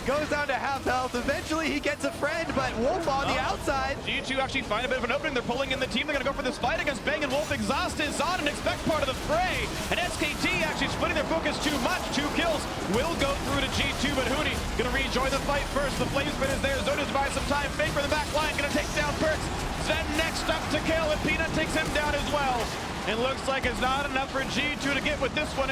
Goes down to half health. Eventually he gets a friend, but Wolf on the outside. G2 actually find a bit of an opening. They're pulling in the team. They're going to go for this fight against Bang, and Wolf exhaust is on and expect part of the fray. And SKT actually splitting their focus too much. 2 kills will go through to G2, but Huni going to rejoin the fight first. The flame spin is there. Zoda's buy some time. Faker in the back line going to take down Perks. Sven next up to kill, and Peanut takes him down as well. It looks like it's not enough for G2 to get with this one.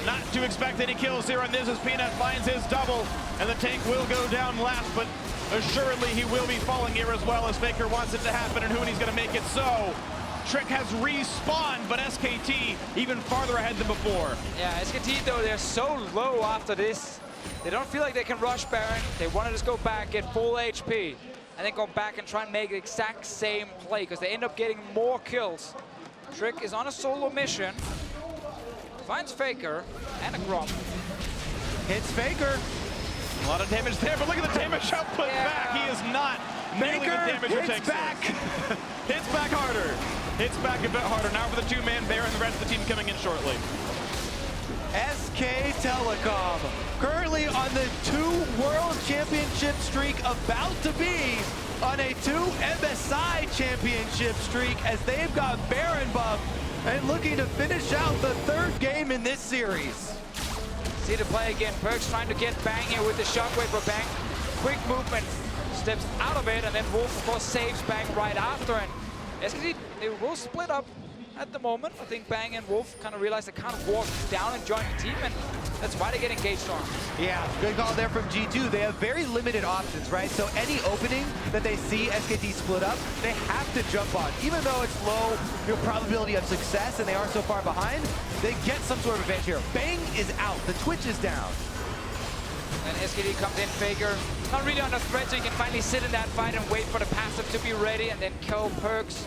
Not to expect any kills here on this as Peanut finds his double, and the tank will go down last, but assuredly he will be falling here as well as Faker wants it to happen, and Hooney's gonna make it so. Trick has respawned, but SKT even farther ahead than before. Yeah, SKT though, they're so low after this. They don't feel like they can rush Baron. They want to just go back, get full HP, and then go back and try and make the exact same play, because they end up getting more kills. Trick is on a solo mission. Finds Faker and a Grom. Hits Faker. A lot of damage there, but look at the damage output back. He is not nearly the damage it takes. Hits back harder. Hits back a bit harder. Now for the two-man Baron and the rest of the team coming in shortly. SK Telecom, currently on the 2 World Championship streak, about to be on a 2 MSI Championship streak as they've got Baron buff and looking to finish out the 3rd game in this series. See the play again. Perkz trying to get Bang here with the shockwave, but Bang, quick movement, steps out of it, and then Wolf, of course, saves Bang right after. And SKT, they will split up at the moment. I think Bang and Wolf kind of realize they can't walk down and join the team, and that's why they get engaged on. Yeah, good call there from G2. They have very limited options, right? So any opening that they see SKT split up, they have to jump on. Even though it's low probability of success and they are so far behind, they get some sort of advantage here. Bang is out, the Twitch is down. And SKT comes in, Faker, not really under threat, so you can finally sit in that fight and wait for the passive to be ready, and then kill Perkz.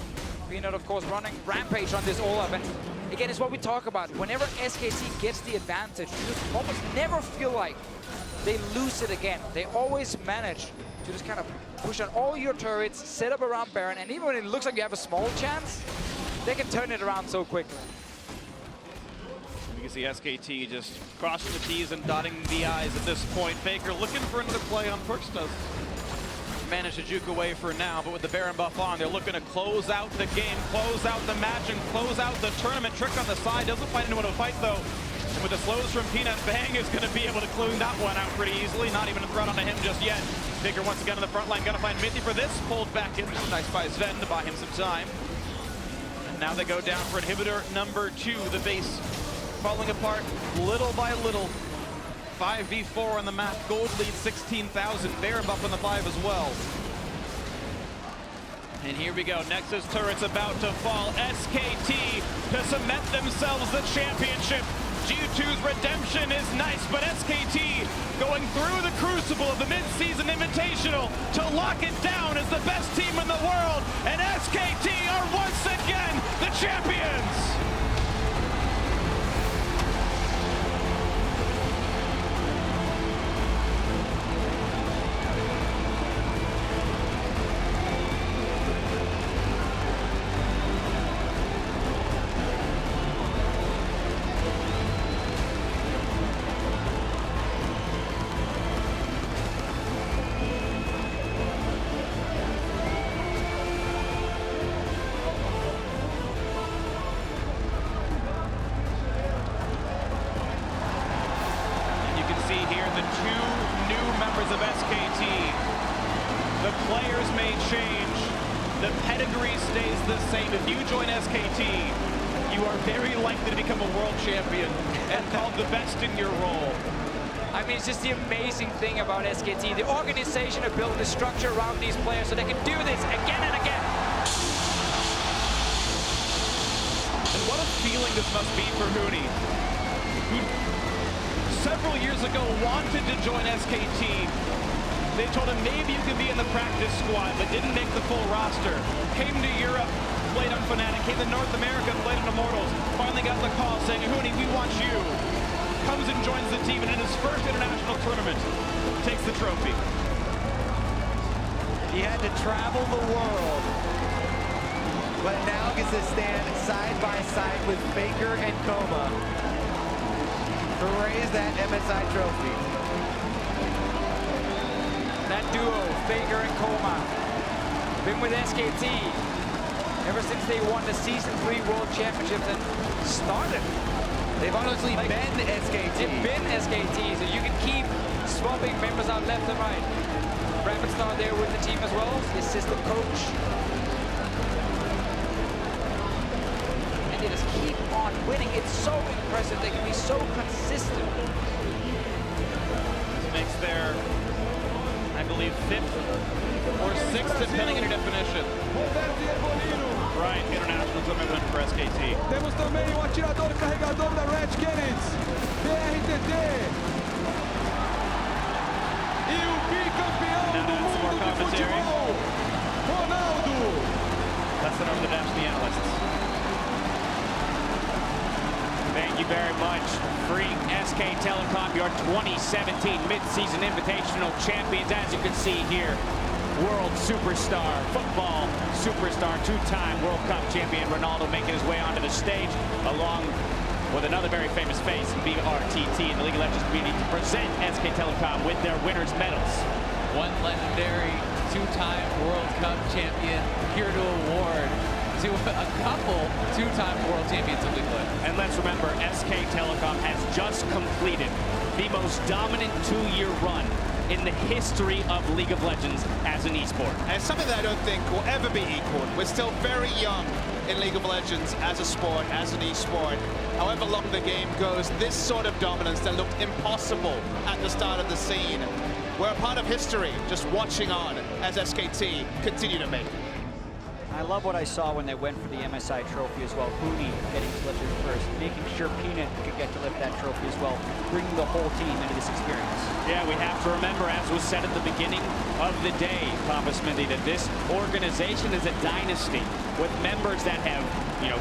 Peanut, of course, running rampage on this Olaf, and again, it's what we talk about. Whenever SKT gets the advantage, you just almost never feel like they lose it again. They always manage to just kind of push on all your turrets, set up around Baron, and even when it looks like you have a small chance, they can turn it around so quickly. You can see SKT just crossing the T's and dotting the I's at this point. Faker looking for another play on Perkz. Does manage to juke away for now, but with the Baron buff on, they're looking to close out the game, close out the match, and close out the tournament. Trick on the side, doesn't find anyone to fight though. And with the slows from Peanut, Bang is going to be able to clean that one out pretty easily. Not even a threat onto him just yet. Faker once again on the front line, gonna find Mithy for this, pulled back in. Nice by Sven to buy him some time. And now they go down for inhibitor number 2. The base falling apart little by little. 5v4 on the map. Gold lead 16,000. Baron buff on the 5 as well. And here we go. Nexus turret's about to fall. SKT to cement themselves the championship. G2's redemption is nice, but SKT going through the crucible of the mid-season Invitational to lock it down as the best team in the world. And SKT are once again the champions. Of SKT. The players may change, the pedigree stays the same. If you join SKT, you are very likely to become a world champion and called the best in your role. I mean, it's just the amazing thing about SKT. The organization have built the structure around these players so they can do this again and again. And what a feeling this must be for Hooney, who several years ago wanted to join SKT. They told him maybe you could be in the practice squad, but didn't make the full roster. Came to Europe, played on Fnatic, came to North America, played on Immortals. Finally got the call saying, Hooney, we want you. Comes and joins the team, and in his first international tournament, takes the trophy. He had to travel the world, but now gets to stand side by side with Faker and Coma to raise that MSI trophy. That duo, Faker and Coma, been with SKT ever since they won the Season 3 World Championships and started. They've honestly been SKT. They've been SKT, so you can keep swapping members out left and right. Rapid Star there with the team as well, the assistant coach. And on winning. It's so impressive. They can be so consistent. This makes their, I believe, 5th or 6th, depending on your definition. Right, international tournament win for SKT. Temos também o atirador carregador da Red Canids, BRTT. E o bicampeão do mundo de futebol, Ronaldo. That's it over the dash to the analysts. Thank you very much. Free SK Telecom, your 2017 Mid-Season Invitational champions. As you can see here, world superstar, football superstar, two-time World Cup champion Ronaldo making his way onto the stage, along with another very famous face, BRTT, in the League of Legends community, to present SK Telecom with their winners' medals. One legendary two-time World Cup champion here to award to a couple two-time world champions of League of Legends. And let's remember, SK Telecom has just completed the most dominant two-year run in the history of League of Legends as an esport. And it's something that I don't think will ever be equaled. We're still very young in League of Legends as a sport, as an esport. However long the game goes, this sort of dominance that looked impossible at the start of the scene, we're a part of history, just watching on as SKT continue to make it. I love what I saw when they went for the MSI trophy as well. Hooney getting to lift it first, making sure Peanut could get to lift that trophy as well, bringing the whole team into this experience. Yeah, we have to remember, as was said at the beginning of the day, Papa Smithy, that this organization is a dynasty with members that have,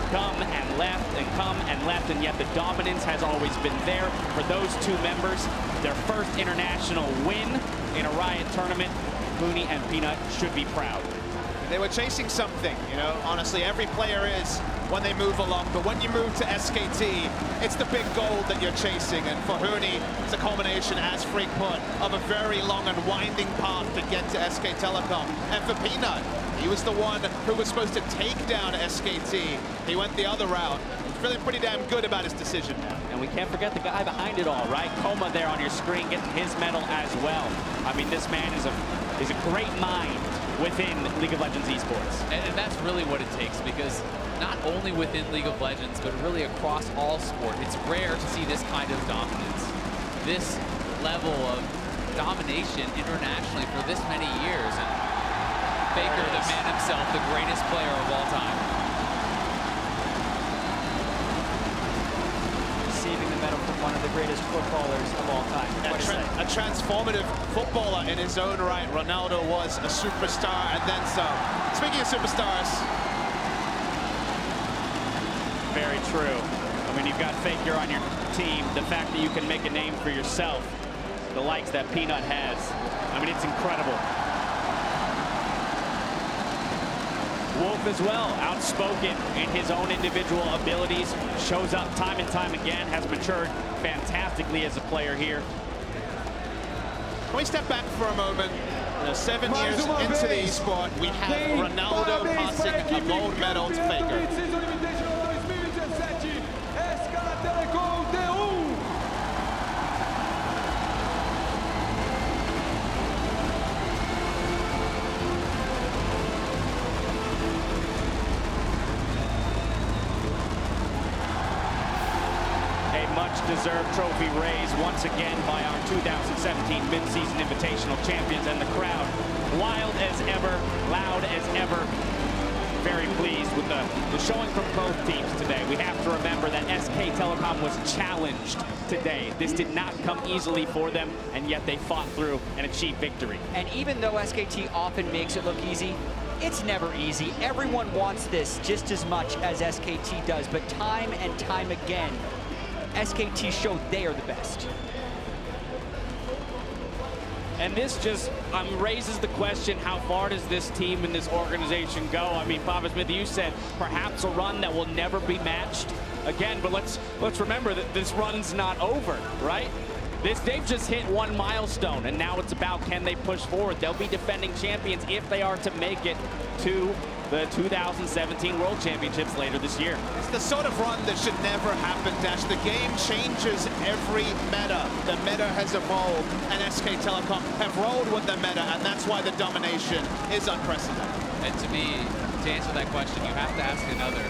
come and left and come and left, and yet the dominance has always been there. For those two members, their first international win in a Riot tournament, Hooney and Peanut should be proud. They were chasing something, honestly, every player is when they move along, but when you move to SKT, it's the big goal that you're chasing, and for Hooney, it's a culmination, as Freak put, of a very long and winding path to get to SK Telecom. And for Peanut, he was the one who was supposed to take down SKT. He went the other route. He's feeling pretty damn good about his decision now. And we can't forget the guy behind it all, right? Coma there on your screen getting his medal as well. I mean, this man is a great mind within League of Legends esports. And that's really what it takes, because not only within League of Legends, but really across all sport, it's rare to see this kind of dominance. This level of domination internationally for this many years. And Faker, the man himself, the greatest player of all time. Receiving the medal from one of the greatest footballers of all time. A transformative footballer in his own right. Ronaldo was a superstar and then some. Speaking of superstars. Very true. I mean, you've got Faker on your team. The fact that you can make a name for yourself, the likes that Peanut has, I mean, it's incredible. Wolf as well, outspoken in his own individual abilities, shows up time and time again, has matured fantastically as a player here. Can we step back for a moment? 7 years into the esport, we have Ronaldo passing a gold medal to Faker. Telecom T1. Much-deserved trophy raised once again by our 2017 Mid-Season Invitational champions, and the crowd, wild as ever, loud as ever. Very pleased with the showing from both teams today. We have to remember that SK Telecom was challenged today. This did not come easily for them, and yet they fought through and achieved victory. And even though SKT often makes it look easy, it's never easy. Everyone wants this just as much as SKT does, but time and time again, SKT showed they are the best. And this just raises the question, how far does this team and this organization go? I mean, Papa Smith, you said perhaps a run that will never be matched again, but let's remember that this run's not over, right? They've just hit one milestone, and now it's about, can they push forward? They'll be defending champions if they are to make it to the 2017 World Championships later this year. It's the sort of run that should never happen, Dash. The game changes every meta. The meta has evolved, and SK Telecom have rolled with the meta, and that's why the domination is unprecedented. And to me, to answer that question, you have to ask another.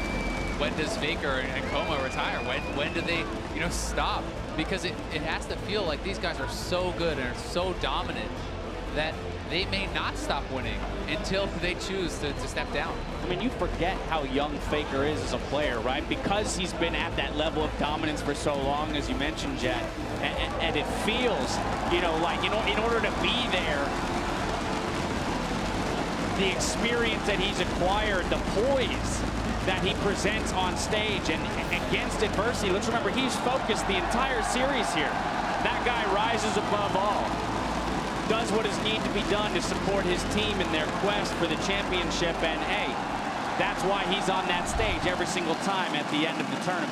when does Faker and Coma retire? When do they, stop? Because it has to feel like these guys are so good and are so dominant that they may not stop winning until they choose to step down. I mean, you forget how young Faker is as a player, right? Because he's been at that level of dominance for so long, as you mentioned, Jet. And it feels, like in order to be there, the experience that he's acquired, the poise that he presents on stage and against adversity. Let's remember, he's focused the entire series here. That guy rises above all, does what is need to be done to support his team in their quest for the championship, and hey, that's why he's on that stage every single time at the end of the tournament.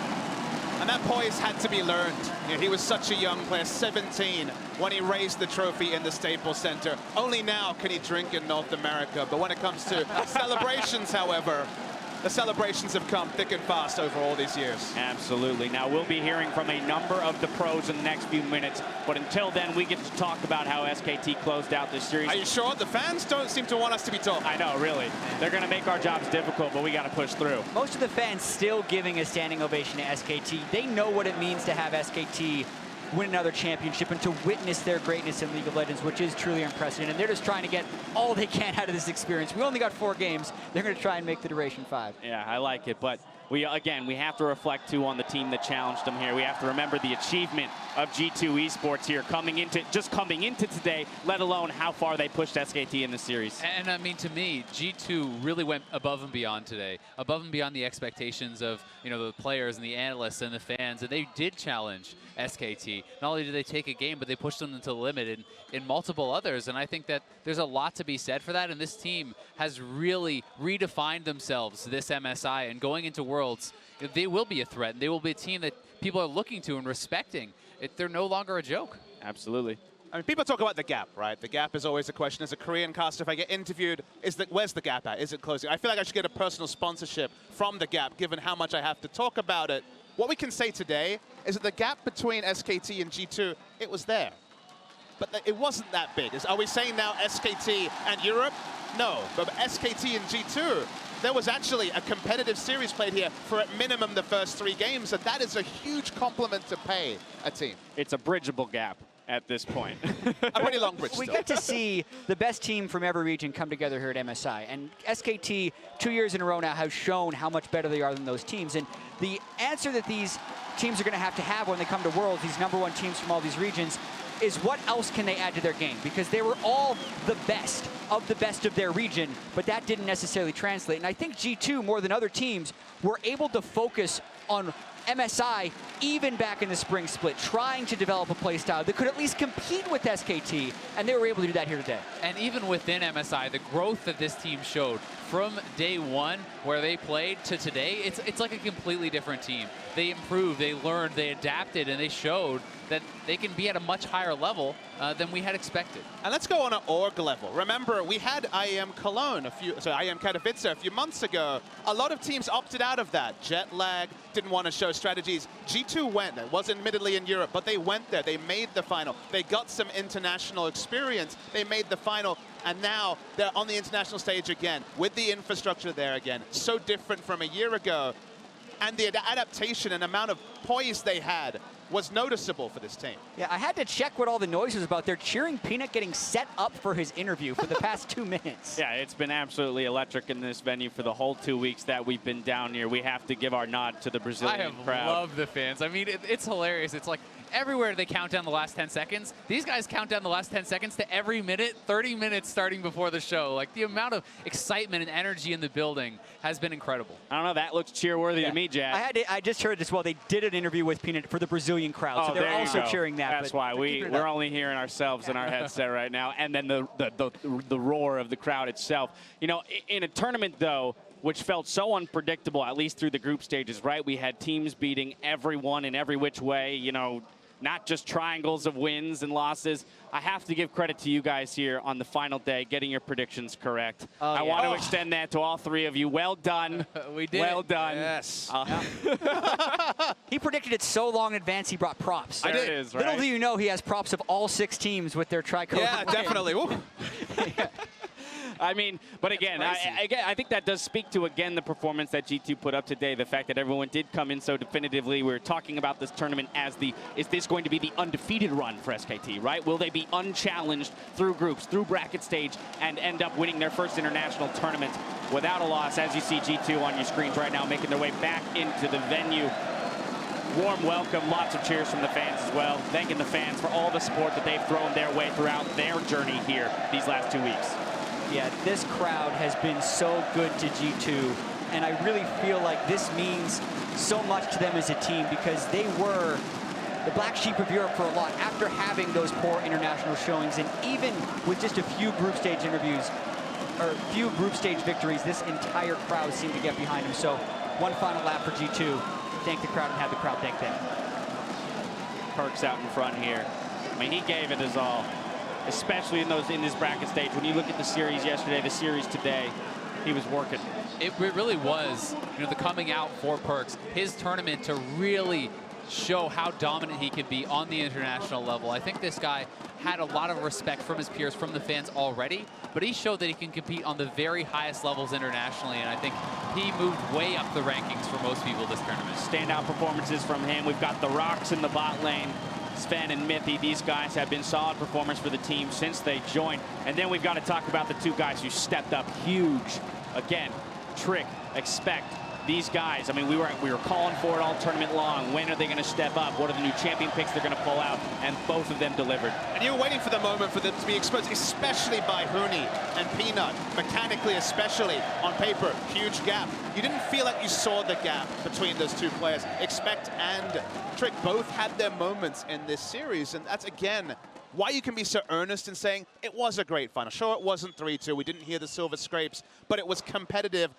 And that poise had to be learned. He was such a young player, 17, when he raised the trophy in the Staples Center. Only now can he drink in North America. But when it comes to celebrations, however, the celebrations have come thick and fast over all these years. Absolutely. Now, we'll be hearing from a number of the pros in the next few minutes. But until then, we get to talk about how SKT closed out this series. Are you sure? The fans don't seem to want us to be talking. I know, really. They're going to make our jobs difficult, but we got to push through. Most of the fans still giving a standing ovation to SKT. They know what it means to have SKT win another championship and to witness their greatness in League of Legends, which is truly unprecedented. And they're just trying to get all they can out of this experience. We only got 4 games. They're going to try and make the duration 5. Yeah, I like it. But we have to reflect, too, on the team that challenged them here. We have to remember the achievement of G2 eSports here coming into today, let alone how far they pushed SKT in the series. And I mean, to me, G2 really went above and beyond today, above and beyond the expectations of, the players and the analysts and the fans. And they did challenge SKT. Not only did they take a game, but they pushed them to the limit in multiple others. And I think that there's a lot to be said for that. And this team has really redefined themselves this MSI. And going into Worlds, they will be a threat. And they will be a team that people are looking to and respecting. They're no longer a joke. Absolutely. I mean, people talk about the gap, right? The gap is always a question. As a Korean caster, if I get interviewed, where's the gap at? Is it closing? I feel like I should get a personal sponsorship from the gap, given how much I have to talk about it. What we can say today is that the gap between SKT and G2, it was there. But it wasn't that big. Are we saying now SKT and Europe? No, but SKT and G2, there was actually a competitive series played here for at minimum the first 3 games, and that is a huge compliment to pay a team. It's a bridgeable gap at this point. A pretty long bridge We still. get to see the best team from every region come together here at MSI. And SKT, 2 years in a row now, has shown how much better they are than those teams. And the answer that these teams are going to have when they come to Worlds, these #1 teams from all these regions, is what else can they add to their game? Because they were all the best of their region, but that didn't necessarily translate. And I think G2, more than other teams, were able to focus on MSI even back in the spring split, trying to develop a play style that could at least compete with SKT, and they were able to do that here today. And even within MSI, the growth that this team showed from day 1 where they played to today, it's like a completely different team. They improved, they learned, they adapted, and they showed that they can be at a much higher level than we had expected. And let's go on an org level. Remember, we had IEM Cologne, IEM Katowice a few months ago. A lot of teams opted out of that. Jet lag, didn't want to show strategies. G2 went. It was admittedly in Europe, but they went there. They made the final. They got some international experience. They made the final. And now they're on the international stage again, with the infrastructure there again. So different from a year ago. And the adaptation and amount of poise they had was noticeable for this team. Yeah, I had to check what all the noise was about. They're cheering Peanut getting set up for his interview for the past 2 minutes. Yeah, it's been absolutely electric in this venue for the whole 2 weeks that we've been down here. We have to give our nod to the Brazilian crowd. I love the fans. I mean, it's hilarious. It's like everywhere they count down the last 10 seconds. These guys count down the last 10 seconds to every minute, 30 minutes starting before the show. Like, the amount of excitement and energy in the building has been incredible. I don't know, that looks cheer-worthy to me, Jack. I just heard as well, they did an interview with Peanut for the Brazilian crowd, so they're also cheering that. That's why we're only hearing ourselves in our headset right now, and then the roar of the crowd itself. In a tournament, though, which felt so unpredictable, at least through the group stages, right? We had teams beating everyone in every which way, not just triangles of wins and losses. I have to give credit to you guys here on the final day, getting your predictions correct. I want to extend that to all 3 of you. Well done. We did. Well done. Yes. He predicted it so long in advance, he brought props. There it is, right? Little do you know, he has props of all 6 teams with their tricolor. Yeah, definitely. I mean, but again, I think that does speak to, again, the performance that G2 put up today. The fact that everyone did come in so definitively. We were talking about this tournament as is this going to be the undefeated run for SKT, right? Will they be unchallenged through groups, through bracket stage, and end up winning their first international tournament without a loss? As you see G2 on your screens right now, making their way back into the venue. Warm welcome, lots of cheers from the fans as well. Thanking the fans for all the support that they've thrown their way throughout their journey here these last 2 weeks. Yeah, this crowd has been so good to G2, and I really feel like this means so much to them as a team because they were the black sheep of Europe for a lot after having those poor international showings, and even with just a few group stage victories, this entire crowd seemed to get behind them. So one final lap for G2. Thank the crowd and have the crowd thank them. Perks out in front here. I mean, he gave it his all, especially in this bracket stage. When you look at the series yesterday, the series today, he was working. It really was, the coming out for Perks, his tournament to really show how dominant he can be on the international level. I think this guy had a lot of respect from his peers, from the fans already, but he showed that he can compete on the very highest levels internationally, and I think he moved way up the rankings for most people this tournament. Standout performances from him. We've got the Rocks in the bot lane. Sven and Mithy, these guys have been solid performers for the team since they joined. And then we've got to talk about the two guys who stepped up huge. Again, Trick, Expect. These guys, I mean, we were calling for it all tournament long. When are they going to step up? What are the new champion picks they're going to pull out? And both of them delivered. And you were waiting for the moment for them to be exposed, especially by Huni and Peanut. Mechanically, especially on paper, huge gap. You didn't feel like you saw the gap between those two players. Expect and Trick both had their moments in this series, and that's, again, why you can be so earnest in saying it was a great final. Sure, it wasn't 3-2. We didn't hear the silver scrapes, but it was competitive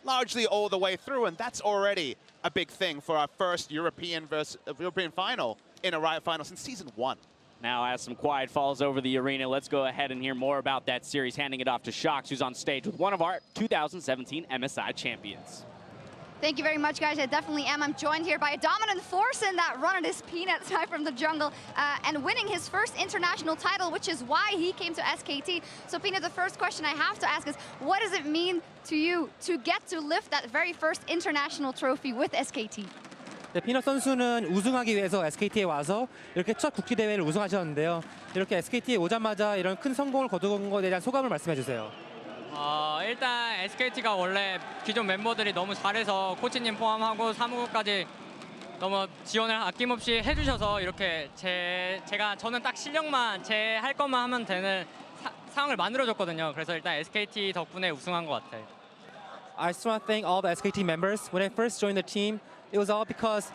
largely all the way through, and that's already a big thing for our first European final in a Riot final since season 1. Now, as some quiet falls over the arena, let's go ahead and hear more about that series, handing it off to Shox, who's on stage with one of our 2017 MSI champions. Thank you very much, guys. I definitely am. I'm joined here by a dominant force in that run. It is Peanut side from the jungle and winning his first international title, which is why he came to SKT. So, Peanut, the first question I have to ask is, what does it mean to you to get to lift that very first international trophy with SKT? 네, 피넛 선수는 우승하기 위해서 SKT에 와서 이렇게 첫 국제 대회를 우승하셨는데요. 이렇게 SKT에 오자마자 이런 큰 성공을 거둔 것에 대한 소감을 말씀해 주세요. 일단 SKT가 원래 기존 멤버들이 너무 잘해서 코치님 포함하고 사무국까지 너무 지원을 아낌없이 해주셔서 이렇게 저는 딱 실력만 제 할 것만 하면 되는 상황을 만들어줬거든요. 그래서 일단 SKT 덕분에 우승한 것 같아요. I just want to thank all the SKT members. When I first joined the team, it was all because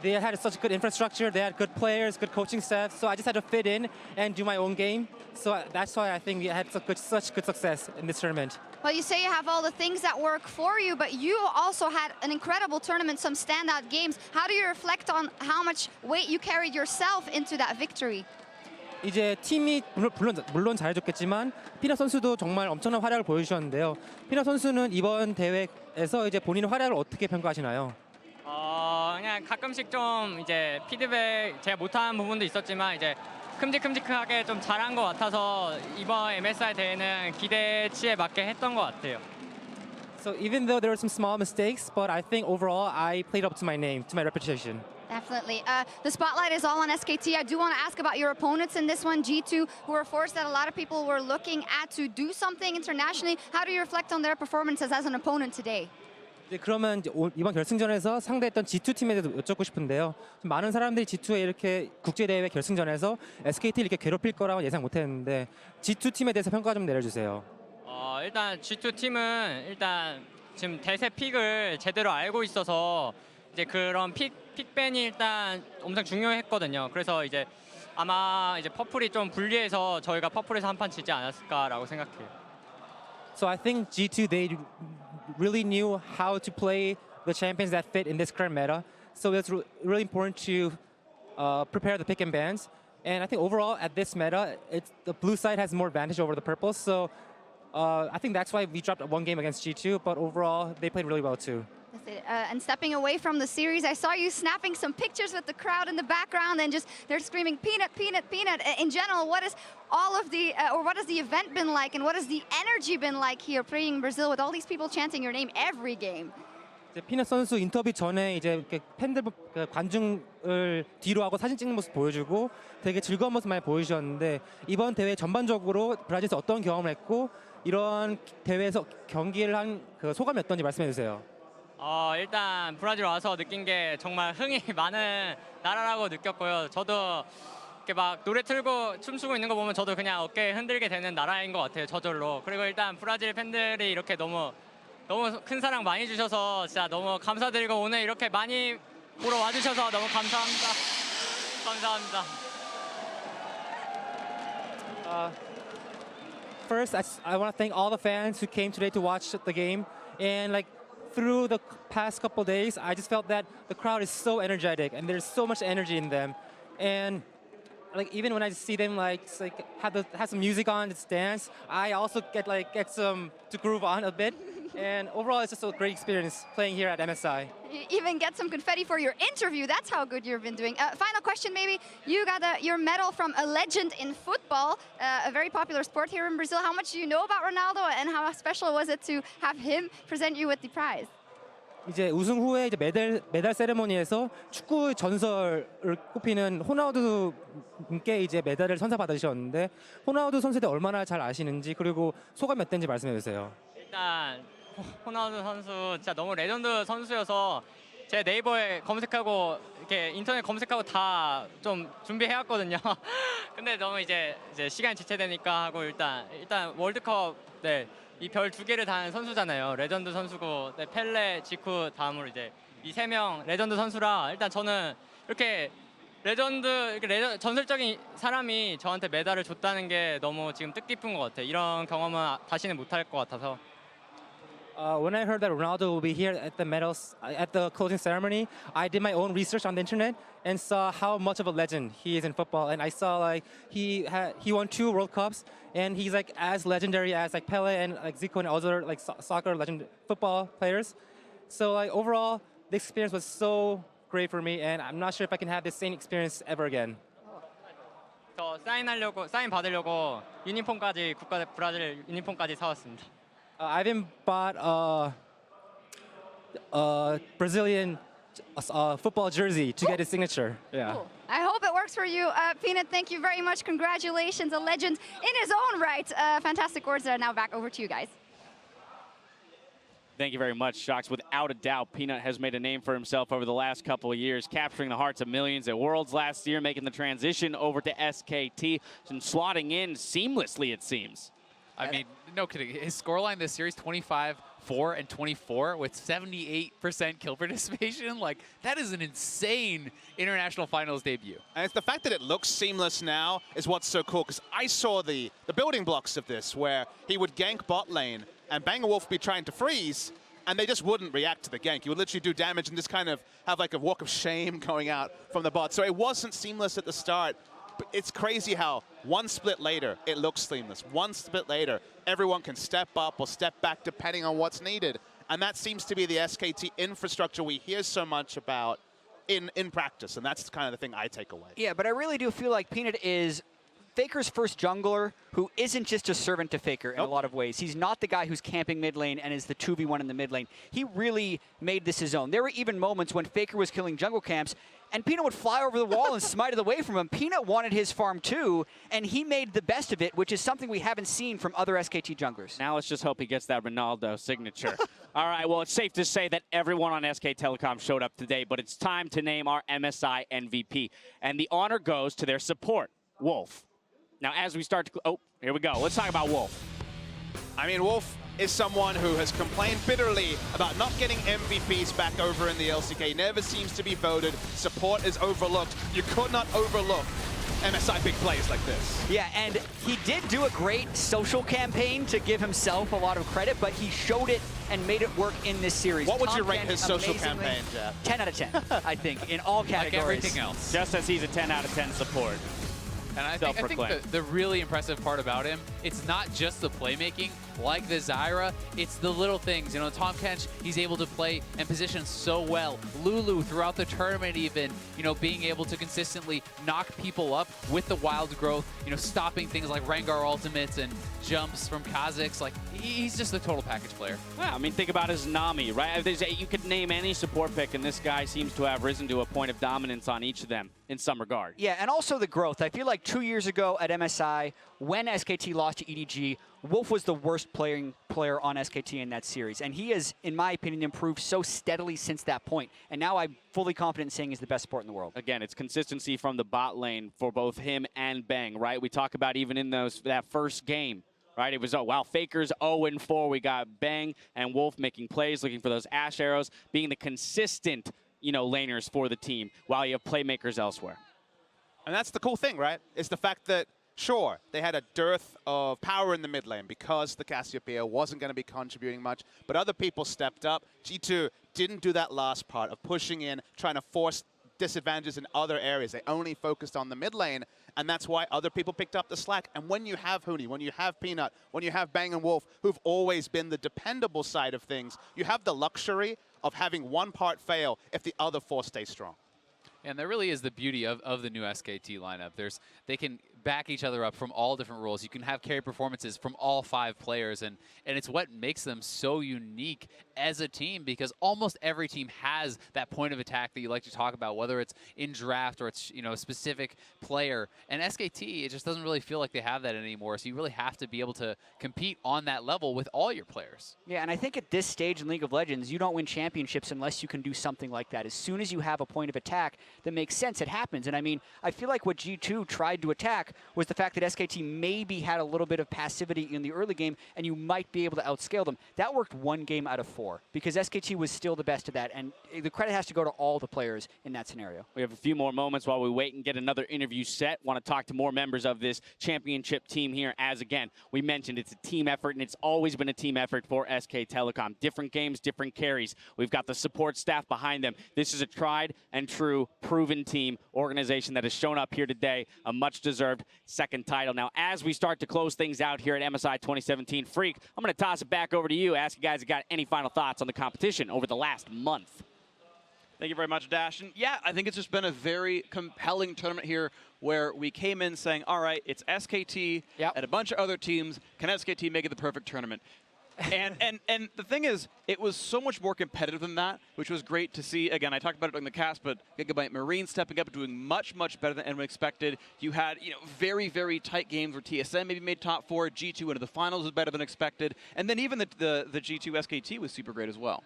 they had such good infrastructure, they had good players, good coaching staff, so I just had to fit in and do my own game. So that's why I think we had such good success in this tournament. Well, you say you have all the things that work for you, but you also had an incredible tournament, some standout games. How do you reflect on how much weight you carried yourself into that victory? 이제 팀이 물론 잘해줬겠지만 피넛 선수도 정말 엄청난 활약을 보여주셨는데요. 피넛 선수는 이번 대회에서 이제 본인의 활약을 어떻게 평가하시나요? 그냥 가끔씩 좀 이제 피드백 제가 못한 부분도 있었지만 이제 큼직큼직하게 좀 잘한 것 같아서 이번 MSI 대회는 기대치에 맞게 했던 것 같아요. So even though there were some small mistakes, but I think overall I played up to my name, to my reputation. Definitely. The spotlight is all on SKT. I do want to ask about your opponents in this one, G2, who were a force that a lot of people were looking at to do something internationally. How do you reflect on their performances as an opponent today? 네, 그러면 이번 결승전에서 상대했던 G2 팀에 대해서 여쭙고 싶은데요. 많은 사람들이 G2에 이렇게 국제대회 결승전에서 SKT를 이렇게 괴롭힐 거라고 예상 못했는데 G2 팀에 대해서 평가 좀 내려주세요. 일단 G2 팀은 일단 지금 대세 픽을 제대로 알고 있어서 이제 그런 픽밴이 일단 엄청 중요했거든요. 그래서 이제 아마 이제 퍼플이 좀 불리해서 저희가 퍼플에서 한 판 지지 않았을까라고 생각해요. So I think G2 they really knew how to play the champions that fit in this current meta. So it's really important to prepare the pick and bans. And I think overall at this meta, the blue side has more advantage over the purple. So I think that's why we dropped one game against G2. But overall, they played really well too. And stepping away from the series, I saw you snapping some pictures with the crowd in the background, and just they're screaming "Peanut, Peanut, Peanut." In general, what is all of the, or what has the event been like, and what has the energy been like here playing in Brazil with all these people chanting your name every game? 피넛 선수 인터뷰 전에 이제 이렇게 팬들 관중을 뒤로 하고 사진 찍는 모습 보여주고 되게 즐거운 모습 많이 보여주셨는데 이번 대회 전반적으로 브라질에서 어떤 경험을 했고 이런 대회에서 경기를 한 그 소감이 어떤지 말씀해 주세요. 일단 브라질 와서 느낀 게 정말 흥이 많은 나라라고 느꼈고요. 저도 이렇게 막 노래 틀고 춤추고 있는 거 보면 저도 그냥 어깨 흔들게 되는 나라인 것 같아요. 저절로. 그리고 일단 브라질 팬들이 이렇게 너무 큰 사랑 많이 주셔서 진짜 너무 감사드리고 오늘 이렇게 많이 보러 와주셔서 너무 감사합니다. 감사합니다. First, I want to thank all the fans who came today to watch the game, and like through the past couple days, I just felt that the crowd is so energetic and there's so much energy in them, and like even when I see them like have some music on, just dance, I also get some to groove on a bit. And overall, it's just a great experience playing here at MSI. You even get some confetti for your interview. That's how good you've been doing. Final question, maybe. You got your medal from a legend in football, a very popular sport here in Brazil. How much do you know about Ronaldo, and how special was it to have him present you with the prize? 이제 우승 후에 이제 메달 세레모니에서 축구 전설을 꼽히는 호나우두 분께 이제 메달을 선사받으셨는데 호나우두 선수에 대해 얼마나 잘 아시는지 그리고 소감이 어땠는지 말씀해 주세요. 일단 호나우두 선수 진짜 너무 레전드 선수여서 제 네이버에 검색하고 이렇게 인터넷 검색하고 다 좀 준비해왔거든요. 근데 너무 이제 시간이 지체되니까 하고 일단 월드컵 이 별 2개를 단 선수잖아요. 레전드 선수고 펠레, 지쿠 다음으로 이제 이 3명 레전드 선수라 일단 저는 이렇게 전설적인 사람이 저한테 메달을 줬다는 게 너무 지금 뜻깊은 것 같아요. 이런 경험은 다시는 못할 것 같아서. When I heard that Ronaldo will be here at the medals at the closing ceremony, I did my own research on the internet and saw how much of a legend he is in football. And I saw like he won 2 World Cups, and he's like as legendary as like Pele and like Zico and other like soccer legend football players. So like overall, the experience was so great for me, and I'm not sure if I can have the same experience ever again. 저 사인 받으려고 유니폼까지 브라질 유니폼까지 사왔습니다. I even bought a Brazilian football jersey to get his signature. Yeah. Cool. I hope it works for you. Peanut, thank you very much. Congratulations, a legend in his own right. Fantastic words. Now back over to you guys. Thank you very much, Shocks. Without a doubt, Peanut has made a name for himself over the last couple of years, capturing the hearts of millions at Worlds last year, making the transition over to SKT, and slotting in seamlessly, it seems. I mean, no kidding. His scoreline this series, 25, 4, and 24 with 78% kill participation. Like, that is an insane international finals debut. And it's the fact that it looks seamless now is what's so cool, because I saw the building blocks of this where he would gank bot lane and Banger Wolf would be trying to freeze, and they just wouldn't react to the gank. He would literally do damage and just kind of have like a walk of shame going out from the bot. So it wasn't seamless at the start. But it's crazy how one split later, it looks seamless. One split later, everyone can step up or step back depending on what's needed. And that seems to be the SKT infrastructure we hear so much about in practice. And that's kind of the thing I take away. Yeah, but I really do feel like Peanut is Faker's first jungler who isn't just a servant to Faker in a lot of ways. He's not the guy who's camping mid lane and is the 2v1 in the mid lane. He really made this his own. There were even moments when Faker was killing jungle camps and Peanut would fly over the wall and smite it away from him. Peanut wanted his farm too, and he made the best of it, which is something we haven't seen from other SKT junglers. Now let's just hope he gets that Ronaldo signature. All right, well, it's safe to say that everyone on SK Telecom showed up today, but it's time to name our MSI MVP. And the honor goes to their support, Wolf. Now, as we start to... Oh, here we go. Let's talk about Wolf. I mean, Wolf is someone who has complained bitterly about not getting MVPs back over in the LCK. Never seems to be voted. Support is overlooked. You could not overlook MSI big plays like this. Yeah, and he did do a great social campaign to give himself a lot of credit, but he showed it and made it work in this series. What would you rate his social campaign, Jeff? 10 out of 10, I think, in all categories. Like everything else. Just as he's a 10 out of 10 support. And I think the really impressive part about him, it's not just the playmaking, like the Zyra, it's the little things. You know, Tom Kench, he's able to play and position so well. Lulu throughout the tournament even, you know, being able to consistently knock people up with the wild growth, you know, stopping things like Rengar ultimates and jumps from Kha'Zix. Like, he's just a total package player. Yeah, I mean, think about his Nami, right? You could name any support pick, and this guy seems to have risen to a point of dominance on each of them in some regard. Yeah, and also the growth. I feel like 2 years ago at MSI, when SKT lost to EDG, Wolf was the worst player on SKT in that series. And he has, in my opinion, improved so steadily since that point. And now I'm fully confident in saying he's the best support in the world. Again, it's consistency from the bot lane for both him and Bang, right? We talk about even in that first game, right? It was, oh, wow, Faker's 0-4. We got Bang and Wolf making plays, looking for those Ashe arrows, being the consistent, you know, laners for the team while you have playmakers elsewhere. And that's the cool thing, right? Is the fact that, sure, they had a dearth of power in the mid lane because the Cassiopeia wasn't going to be contributing much, but other people stepped up. G2 didn't do that last part of pushing in, trying to force disadvantages in other areas. They only focused on the mid lane, and that's why other people picked up the slack. And when you have Huni, when you have Peanut, when you have Bang and Wolf, who've always been the dependable side of things, you have the luxury of having one part fail if the other four stay strong. And there really is the beauty of the new SKT lineup. They can back each other up from all different roles. You can have carry performances from all 5 players, and it's what makes them so unique as a team, because almost every team has that point of attack that you like to talk about, whether it's in draft or it's, you know, a specific player. And SKT, it just doesn't really feel like they have that anymore, so you really have to be able to compete on that level with all your players. Yeah, and I think at this stage in League of Legends, you don't win championships unless you can do something like that. As soon as you have a point of attack that makes sense, it happens. And I mean, I feel like what G2 tried to attack was the fact that SKT maybe had a little bit of passivity in the early game, and you might be able to outscale them. That worked 1 game out of 4, because SKT was still the best at that, and the credit has to go to all the players in that scenario. We have a few more moments while we wait and get another interview set. Want to talk to more members of this championship team here, as again, we mentioned it's a team effort, and it's always been a team effort for SK Telecom. Different games, different carries. We've got the support staff behind them. This is a tried and true, proven team organization that has shown up here today, a much-deserved second title. Now, as we start to close things out here at MSI 2017, Freak, I'm going to toss it back over to you. Ask you guys if you got any final thoughts on the competition over the last month. Thank you very much, Dash. And yeah, I think it's just been a very compelling tournament here where we came in saying, all right, it's SKT and a bunch of other teams. Can SKT make it the perfect tournament? And the thing is, it was so much more competitive than that, which was great to see. Again, I talked about it during the cast, but Gigabyte Marine stepping up, doing much, much better than anyone expected. You had, you know, very, very tight games where TSM maybe made top 4, G2 into the finals was better than expected, and then even the G2 SKT was super great as well.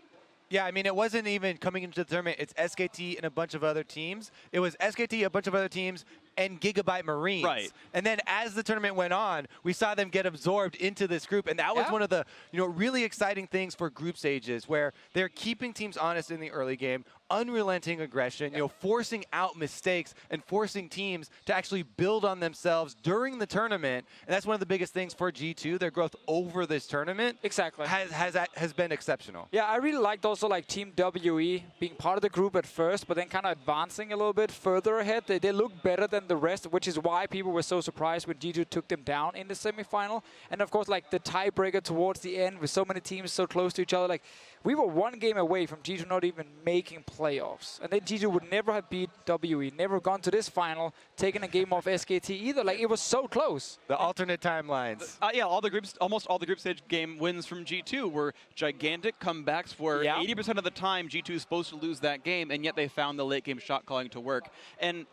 Yeah, I mean, it wasn't even coming into the tournament. It's SKT and a bunch of other teams. It was SKT, a bunch of other teams, and Gigabyte Marines. Right. And then as the tournament went on, we saw them get absorbed into this group, and that was one of the, you know, really exciting things for group stages, where they're keeping teams honest in the early game, unrelenting aggression, you know, forcing out mistakes and forcing teams to actually build on themselves during the tournament. And that's one of the biggest things for G2. Their growth over this tournament has been exceptional. Yeah, I really liked also like Team WE being part of the group at first, but then kind of advancing a little bit further ahead. They look better than the rest, which is why people were so surprised when G2 took them down in the semifinal. And of course, like the tiebreaker towards the end with so many teams so close to each other, like we were 1 game away from G2 not even making playoffs. And then G2 would never have beat WE, never gone to this final, taken a game off SKT either. Like, it was so close. The alternate timelines. Yeah, almost all the group stage game wins from G2 were gigantic comebacks where 80% of the time G2 is supposed to lose that game, and yet they found the late game shot calling to work. And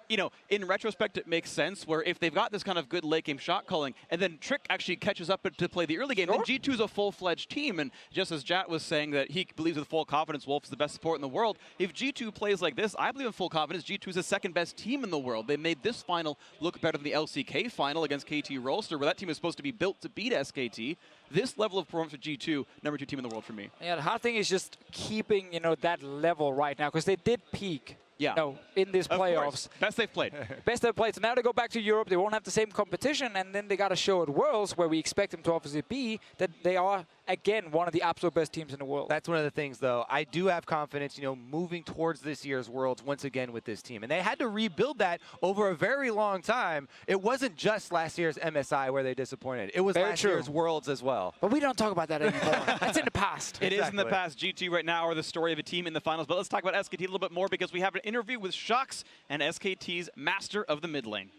you know, in retrospect, it makes sense where if they've got this kind of good late game shot calling, and then Trick actually catches up to play the early game, then G2 is a full-fledged team. And just as Jat was saying that he believes with full confidence Wolf is the best support in the world, if G2 plays like this, I believe in full confidence G2 is the second best team in the world. They made this final look better than the LCK final against KT Rolster, where that team is supposed to be built to beat SKT. This level of performance for G2, number 2 team in the world for me. Yeah, the hard thing is just keeping, you know, that level right now, because they did peak. Yeah. You know, in these playoffs. Best they've played. Best they've played. So now they go back to Europe. They won't have the same competition, and then they got to show at Worlds, where we expect them to obviously be, that they are again, one of the absolute best teams in the world. That's one of the things, though. I do have confidence, moving towards this year's Worlds once again with this team. And they had to rebuild that over a very long time. It wasn't just last year's MSI where they disappointed. It was last year's Worlds as well. But we don't talk about that anymore. That's in the past. It is in the past. G2 right now are the story of a team in the finals. But let's talk about SKT a little bit more because we have an interview with Shox and SKT's master of the mid lane.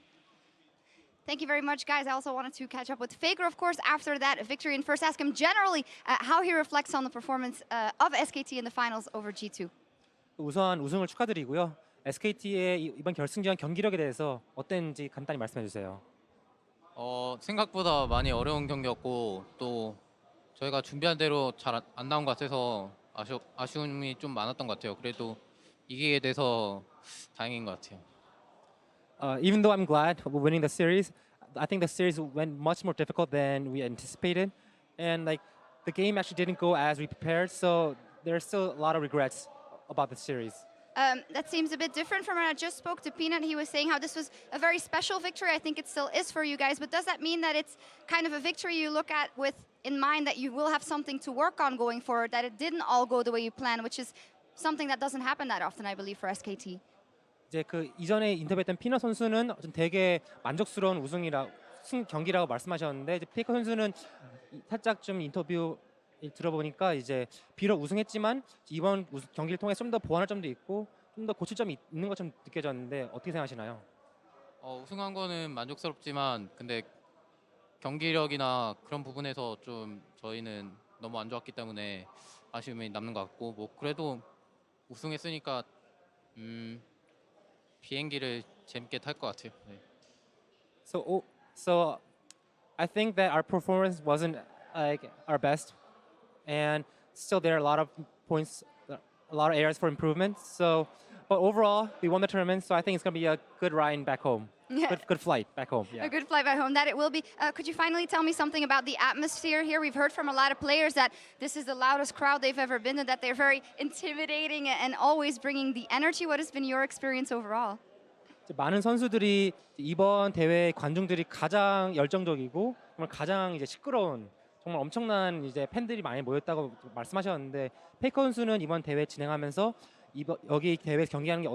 Thank you very much, guys. I also wanted to catch up with Faker, of course, after that victory, and first ask him generally how he reflects on the performance of SKT in the finals over G2. 우선 우승을 축하드리고요. SKT의 이번 결승전 경기력에 대해서 어땠는지 간단히 말씀해 주세요. 생각보다 많이 어려운 경기였고 또 저희가 준비한 대로 잘 안 나온 것 같아서 아쉬움이 좀 많았던 것 같아요. 그래도 이기게 돼서 다행인 것 같아요. Even though I'm glad we're winning the series, I think the series went much more difficult than we anticipated, and the game actually didn't go as we prepared. So there's still a lot of regrets about the series. That seems a bit different from when I just spoke to Peanut. He was saying how this was a very special victory. I think it still is for you guys. But does that mean that it's kind of a victory you look at with in mind that you will have something to work on going forward, that it didn't all go the way you planned, which is something that doesn't happen that often, I believe, for SKT? 이제 그 이전에 인터뷰했던 피너 선수는 좀 되게 만족스러운 경기라고 말씀하셨는데 이제 페이커 선수는 살짝 좀 인터뷰 들어보니까 이제 비록 우승했지만 이번 경기를 통해 좀 더 보완할 점도 있고 좀 더 고칠 점이 있는 것처럼 느껴졌는데 어떻게 생각하시나요? 우승한 거는 만족스럽지만 근데 경기력이나 그런 부분에서 좀 저희는 너무 안 좋았기 때문에 아쉬움이 남는 것 같고 뭐 그래도 우승했으니까 비행기를 재밌게 탈 것 같아요. 네. So I think that our performance wasn't our best, and still there are a lot of points, a lot of areas for improvement. So, but overall, we won the tournament, so I think it's going to be a good ride back home. Yeah. Good flight back home. Yeah. A good flight back home, that it will be. Could you finally tell me something about the atmosphere here? We've heard from a lot of players that this is the loudest crowd they've ever been in, that they're very intimidating and always bringing the energy. What has been your experience overall? 많은 선수들이 이번 대회 관중들이 가장 열정적이고 정말 가장 이제 시끄러운 정말 엄청난 이제 팬들이 많이 모였다고 말씀하셨는데 페이커 선수는 이번 대회 진행하면서 여기 대회 경기하는 게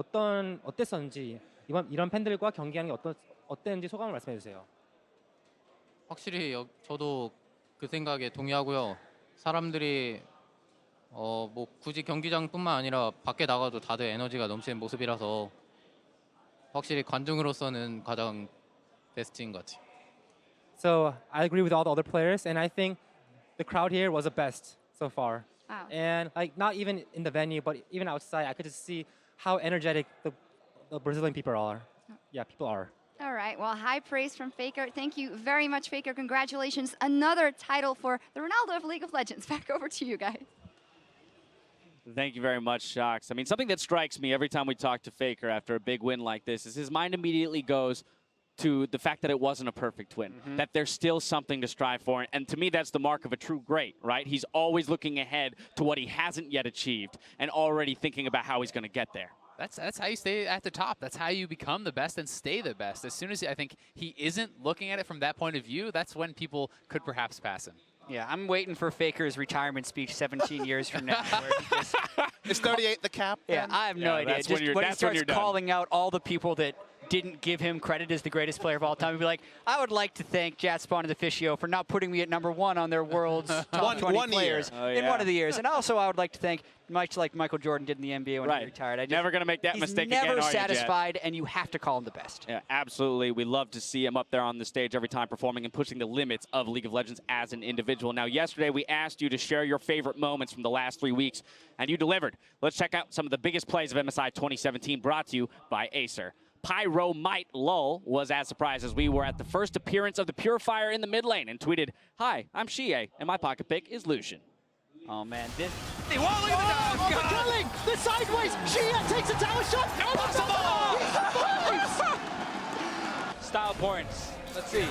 어땠었는지 이런 팬들과 경기하는 게 어땠는지 소감을 말씀해 주세요. 확실히 저도 그 생각에 동의하고요. 사람들이 뭐 굳이 경기장뿐만 아니라 밖에 나가도 다들 에너지가 넘치는 모습이라서 확실히 관중으로서는 가장 베스트인 것 같아요. So I agree with all the other players, and I think the crowd here was the best so far. Wow. And not even in the venue, but even outside, I could just see how energetic the Brazilian people are. Yeah, people are. All right, well, high praise from Faker. Thank you very much, Faker. Congratulations. Another title for the Ronaldo of League of Legends. Back over to you guys. Thank you very much, Shox. I mean, something that strikes me every time we talk to Faker after a big win like this is his mind immediately goes to the fact that it wasn't a perfect win, that there's still something to strive for. And to me, that's the mark of a true great, right? He's always looking ahead to what he hasn't yet achieved and already thinking about how he's going to get there. That's how you stay at the top. That's how you become the best and stay the best. As soon as I think he isn't looking at it from that point of view, that's when people could perhaps pass him. Yeah, I'm waiting for Faker's retirement speech 17 years from now. Where he just, Is 38 the cap? yeah, I have no idea. that's Just when he starts calling out all the people that didn't give him credit as the greatest player of all time, he'd be like, I would like to thank Jatspawn and Officio for not putting me at #1 on their world's top 20 players in one of the years. And also I would like to thank, much like Michael Jordan did in the NBA when he retired. Never going to make that mistake again, He's never are you, Jet? satisfied, and you have to call him the best. Yeah, absolutely. We love to see him up there on the stage every time performing and pushing the limits of League of Legends as an individual. Now, yesterday we asked you to share your favorite moments from the last 3 weeks, and you delivered. Let's check out some of the biggest plays of MSI 2017 brought to you by Acer. Pyro Might Lull was as surprised as we were at the first appearance of the Purifier in the mid lane and tweeted, "Hi, I'm Shie, and my pocket pick is Lucian." Oh, man. This... The killing! The sideways! Shie takes a tower shot! Impossible! Style points. Let's see.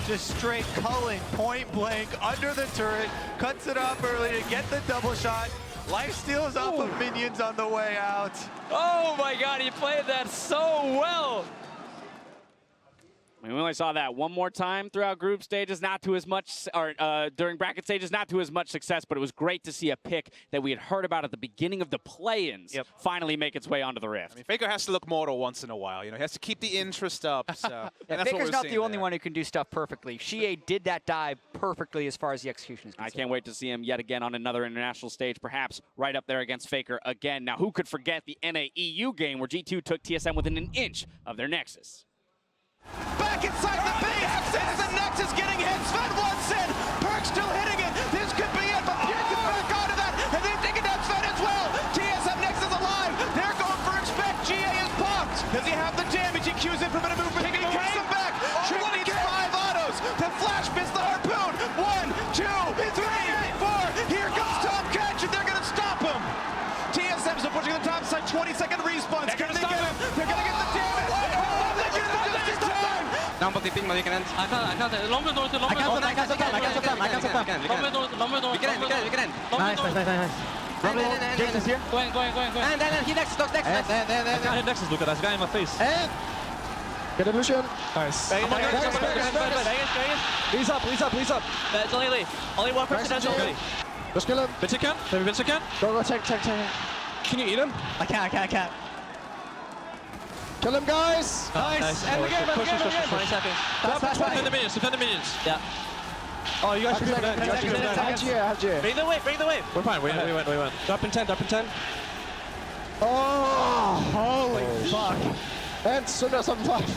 Just straight culling, point blank, under the turret, cuts it off early to get the double shot. Life steals off of minions on the way out. Oh my god, he played that so well. I mean, we only saw that one more time throughout group stages, not to as much, or during bracket stages, not to as much success, but it was great to see a pick that we had heard about at the beginning of the play-ins finally make its way onto the Rift. I mean, Faker has to look mortal once in a while. You know, he has to keep the interest up. So yeah, Faker's not the only one who can do stuff perfectly. Shie did that dive perfectly as far as the execution is concerned. I can't wait to see him yet again on another international stage, perhaps right up there against Faker again. Now, who could forget the NA-EU game where G2 took TSM within an inch of their Nexus? Back inside the base, it's the Nexus getting hit. Sven wants in, Perk still hitting it. This could be it, but Pierre gets back onto that, and they've taken down Sven as well. TSM Nexus alive. They're going for expect. GA is popped. Does he have the damage? He cues in for a bit of movement. He cues him back. Trick needs 5 autos. The flash missed the harpoon. 1, 2, 3, 4. Here comes Tom Catch, and they're going to stop him. TSM's pushing the top side. 20-second respawns. Can they get him? They're going to get the damage. Number the ping, Malik and I can't. Lumber door to I can't stop time. Lumber door. We can end. Nice. James is here. Go in. And then he Nexus, look, Nexus. I can't hit Nexus, Luca. That's a guy in my face. And Get a Lucian. Nice. He's up. It's only one person has ulti. Let's kill him. Vince can? Maybe Vince can? go, check. Can you eat him? I can't. Kill him, guys. Nice. End the game. 20 seconds. Defend the minions. Yeah. Oh, you guys should be for that. I have G. Bring the wave. We're fine. We went. Drop in 10. Oh, holy fuck. And Sunda something left.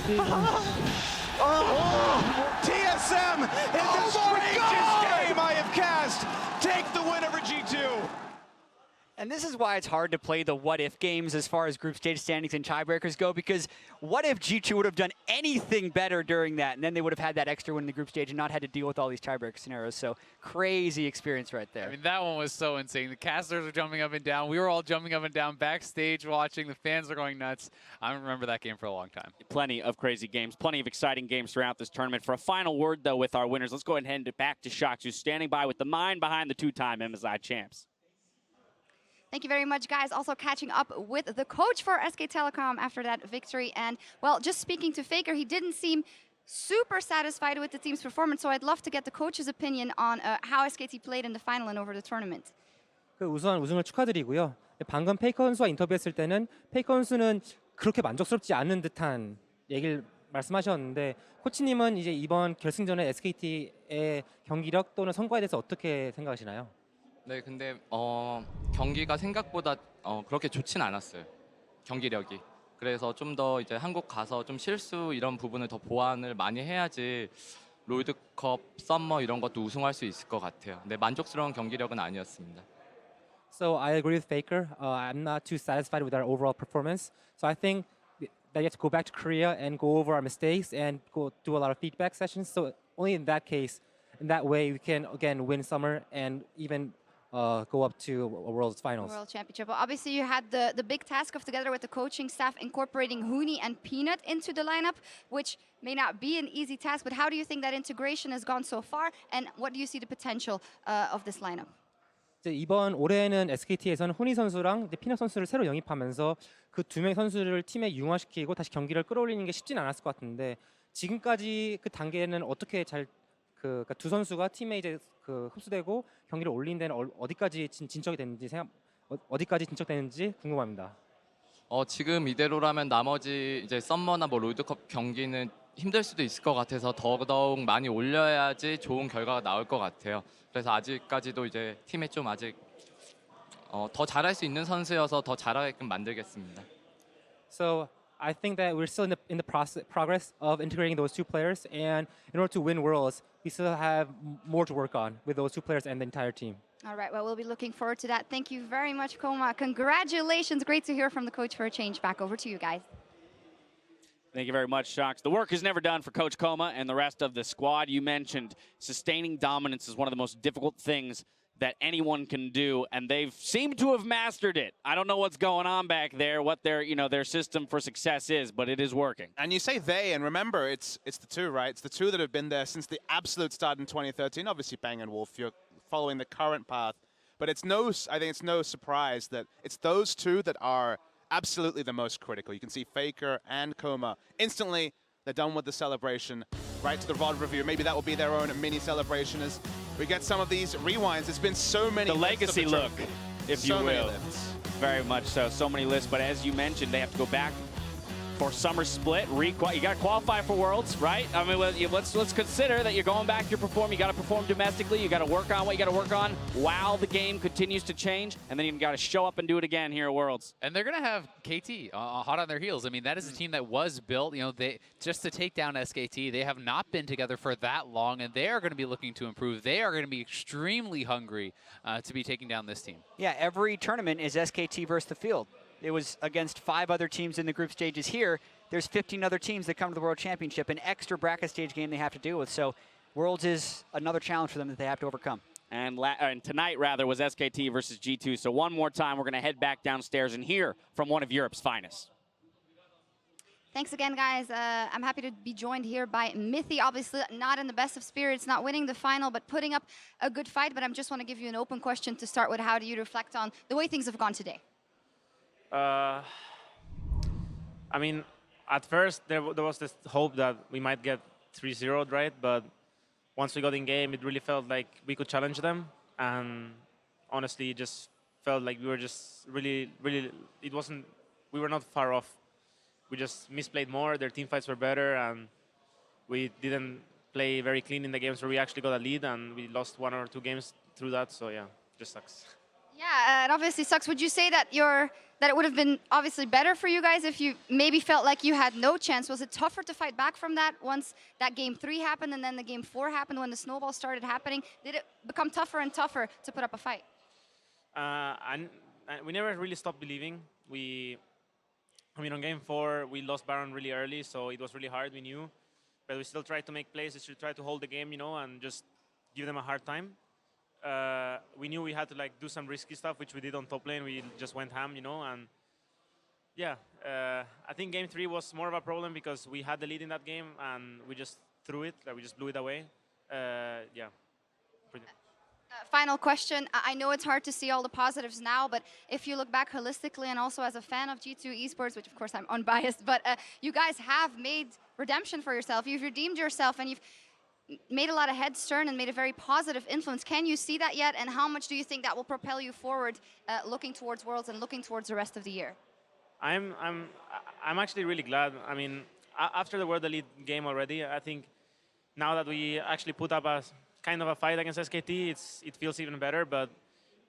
TSM in the strangest game I have cast. Take the win over G2. And this is why it's hard to play the what-if games as far as group stage standings and tiebreakers go, because what if G2 would have done anything better during that, and then they would have had that extra win in the group stage and not had to deal with all these tiebreaker scenarios. So crazy experience right there. I mean, that one was so insane. The casters were jumping up and down. We were all jumping up and down backstage watching. The fans were going nuts. I remember that game for a long time. Plenty of crazy games, plenty of exciting games throughout this tournament. For a final word, though, with our winners, let's go ahead and hand it back to Shox, who's standing by with the mind behind the 2-time MSI champs. Thank you very much, guys. Also catching up with the coach for SK Telecom after that victory. And, well, just speaking to Faker, he didn't seem super satisfied with the team's performance. So I'd love to get the coach's opinion on how SKT played in the final and over the tournament. 우선 우승을 축하드리고요. 방금 페이커 선수와 인터뷰했을 때는 페이커 선수는 그렇게 만족스럽지 않은 듯한 얘기를 말씀하셨는데 코치님은 이제 이번 결승전에 SKT의 경기력 또는 성과에 대해서 어떻게 생각하시나요? 네, 근데 경기가 생각보다 그렇게 좋진 않았어요. 경기력이. 그래서 좀 더 이제 한국 가서 좀 실수 이런 부분을 더 보완을 많이 해야지 롤드컵, 썸머 이런 것도 우승할 수 있을 것 같아요. 근데 만족스러운 경기력은 아니었습니다. So I agree with Faker. I'm not too satisfied with our overall performance. So I think that you have to go back to Korea and go over our mistakes and go do a lot of feedback sessions. So only in that case, in that way, we can again win summer and even go up to a World Finals. World Championship. Well, obviously, you had the big task of, together with the coaching staff, incorporating Huni and Peanut into the lineup, which may not be an easy task, but how do you think that integration has gone so far, and what do you see the potential of this lineup? 이번 올해는 SKT에서는 훈이 선수랑 피넛 선수를 새로 영입하면서 그 두 명의 선수를 팀에 융화시키고 다시 경기를 끌어올리는 게 쉽진 않았을 것 같은데 지금까지 그 단계는 어떻게 잘 그러니까 두 선수가 팀에 이제 그 흡수되고 경기를 올린 데는 어디까지 진척이 됐는지 어디까지 진척되는지 궁금합니다. 지금 이대로라면 나머지 이제 썸머나 뭐 롤드컵 경기는 힘들 수도 있을 것 같아서 더더욱 많이 올려야지 좋은 결과가 나올 것 같아요. 그래서 아직까지도 이제 팀에 좀 아직 더 잘할 수 있는 선수여서 더 잘하게끔 만들겠습니다. So I think that we're still in the progress of integrating those two players, and in order to win Worlds, we still have more to work on with those two players and the entire team. All right, well, we'll be looking forward to that. Thank you very much, Koma. Congratulations. Great to hear from the coach for a change. Back over to you guys. Thank you very much, Shox. The work is never done for Coach Koma and the rest of the squad. You mentioned sustaining dominance is one of the most difficult things that anyone can do, and they've seemed to have mastered it. I don't know what's going on back there, what their system for success is, but it is working. And you say they, and remember, it's the two, right? It's the two that have been there since the absolute start in 2013. Obviously, Bang and Wolf, you're following the current path, but I think it's no surprise that it's those two that are absolutely the most critical. You can see Faker and Koma instantly They're done with the celebration. Right to the rod review. Maybe that will be their own mini celebration as we get some of these rewinds. It's been so many. The legacy look, if you will. So many lifts. Very much so. So many lists, but as you mentioned, they have to go back for summer split. You got to qualify for Worlds, right? I mean, let's consider that you're going back to perform. You got to perform domestically. You got to work on what you got to work on while the game continues to change, and then you got to show up and do it again here at Worlds. And they're going to have KT hot on their heels. I mean, that is a team that was built, you know, just to take down SKT. They have not been together for that long, and they are going to be looking to improve. They are going to be extremely hungry to be taking down this team. Yeah, every tournament is SKT versus the field. It was against 5 other teams in the group stages here. There's 15 other teams that come to the World Championship, an extra bracket stage game they have to deal with. So Worlds is another challenge for them that they have to overcome. And tonight, rather, was SKT versus G2. So one more time, we're going to head back downstairs and hear from one of Europe's finest. Thanks again, guys. I'm happy to be joined here by Mithy. Obviously, not in the best of spirits, not winning the final, but putting up a good fight. But I just want to give you an open question to start with. How do you reflect on the way things have gone today? I mean, at first there was this hope that we might get 3-0'd, right? But once we got in game, it really felt like we could challenge them. And honestly, it just felt like we were just really, we were not far off. We just misplayed more, their team fights were better, and we didn't play very clean in the games where we actually got a lead, and we lost 1 or 2 games through that, so yeah, just sucks. Yeah, it obviously sucks. Would you say that it would have been obviously better for you guys if you maybe felt like you had no chance? Was it tougher to fight back from that once that game 3 happened and then the game 4 happened when the snowball started happening? Did it become tougher and tougher to put up a fight? We never really stopped believing. I mean, on game 4, we lost Baron really early, so it was really hard, we knew. But we still tried to make plays, we tried to hold the game, you know, and just give them a hard time. We knew we had to do some risky stuff, which we did on top lane. We just went ham, you know, and yeah, I think game 3 was more of a problem because we had the lead in that game and we just threw it, we just blew it away. Yeah. Final question. I know it's hard to see all the positives now, but if you look back holistically and also as a fan of G2 eSports, which of course I'm unbiased, but you guys have made redemption for yourself. You've redeemed yourself and you've made a lot of heads turn and made a very positive influence. Can you see that yet? And how much do you think that will propel you forward looking towards Worlds and looking towards the rest of the year? I'm actually really glad. I mean, after the World Elite game already, I think now that we actually put up a kind of a fight against SKT, it feels even better. But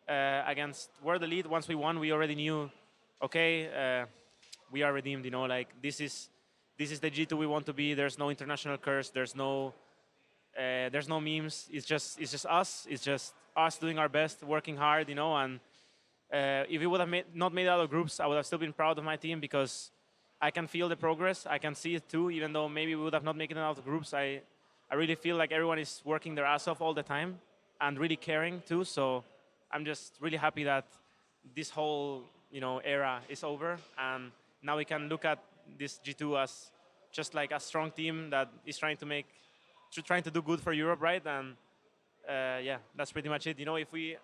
against World Elite, once we won, we already knew, okay, we are redeemed. You know, like this is the G2 we want to be. There's no international curse. There's no memes. It's just us. It's just us doing our best, working hard, you know. And if we would have not made it out of groups, I would have still been proud of my team because I can feel the progress. I can see it too, even though maybe we would have not made it out of groups. I really feel like everyone is working their ass off all the time and really caring too. So I'm just really happy that this whole, you know, era is over, and now we can look at this G2 as just like a strong team that is trying to do good for Europe, right? And yeah, that's pretty much it. You know, if we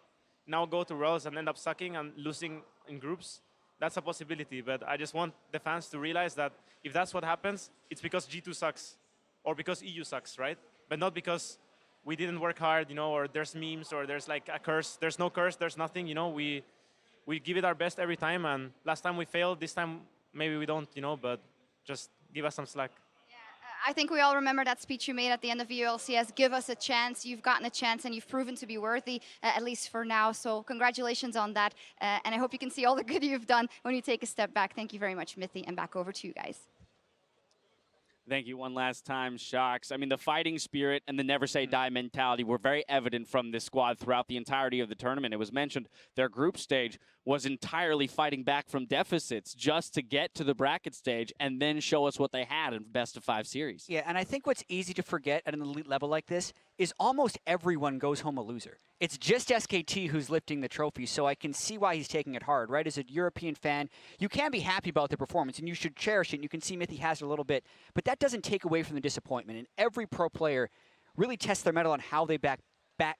now go to Worlds and end up sucking and losing in groups, that's a possibility. But I just want the fans to realize that if that's what happens, it's because G2 sucks or because EU sucks, right? But not because we didn't work hard, you know, or there's memes or there's like a curse. There's no curse, there's nothing, you know. We give it our best every time, and last time we failed, this time maybe we don't, you know, but just give us some slack. I think we all remember that speech you made at the end of ULCS, give us a chance. You've gotten a chance and you've proven to be worthy, at least for now. So congratulations on that. And I hope you can see all the good you've done when you take a step back. Thank you very much, Mithy, and back over to you guys. Thank you one last time, Shocks. I mean, the fighting spirit and the never say die mentality were very evident from this squad throughout the entirety of the tournament. It was mentioned their group stage was entirely fighting back from deficits just to get to the bracket stage and then show us what they had in best-of-5 series. Yeah, and I think what's easy to forget at an elite level like this is almost everyone goes home a loser. It's just SKT who's lifting the trophy, so I can see why he's taking it hard, right? As a European fan, you can be happy about the performance, and you should cherish it, and you can see Mithy has it a little bit, but that doesn't take away from the disappointment, and every pro player really tests their mettle on how they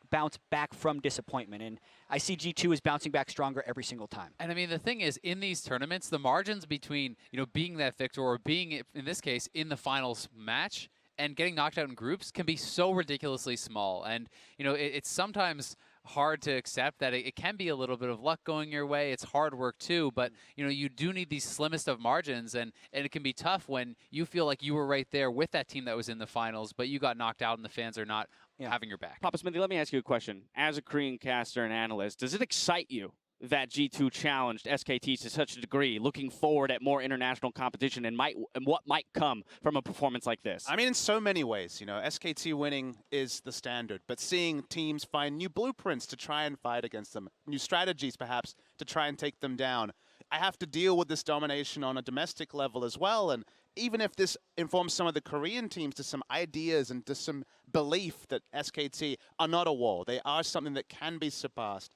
bounce back from disappointment. And I see G2 is bouncing back stronger every single time. And I mean, the thing is, in these tournaments, the margins between, being that victor or being, in this case, in the finals match and getting knocked out in groups can be so ridiculously small. And, it's sometimes hard to accept that it can be a little bit of luck going your way. It's hard work too, but you do need these slimmest of margins, and it can be tough when you feel like you were right there with that team that was in the finals, but you got knocked out and the fans are not having your back. Papa Smithy, let me ask you a question. As a Korean caster and analyst, does it excite you that G2 challenged SKT to such a degree, looking forward at more international competition and what might come from a performance like this? I mean, in so many ways, SKT winning is the standard, but seeing teams find new blueprints to try and fight against them, new strategies perhaps to try and take them down. I have to deal with this domination on a domestic level as well, and even if this informs some of the Korean teams to some ideas and to some belief that SKT are not a wall, they are something that can be surpassed.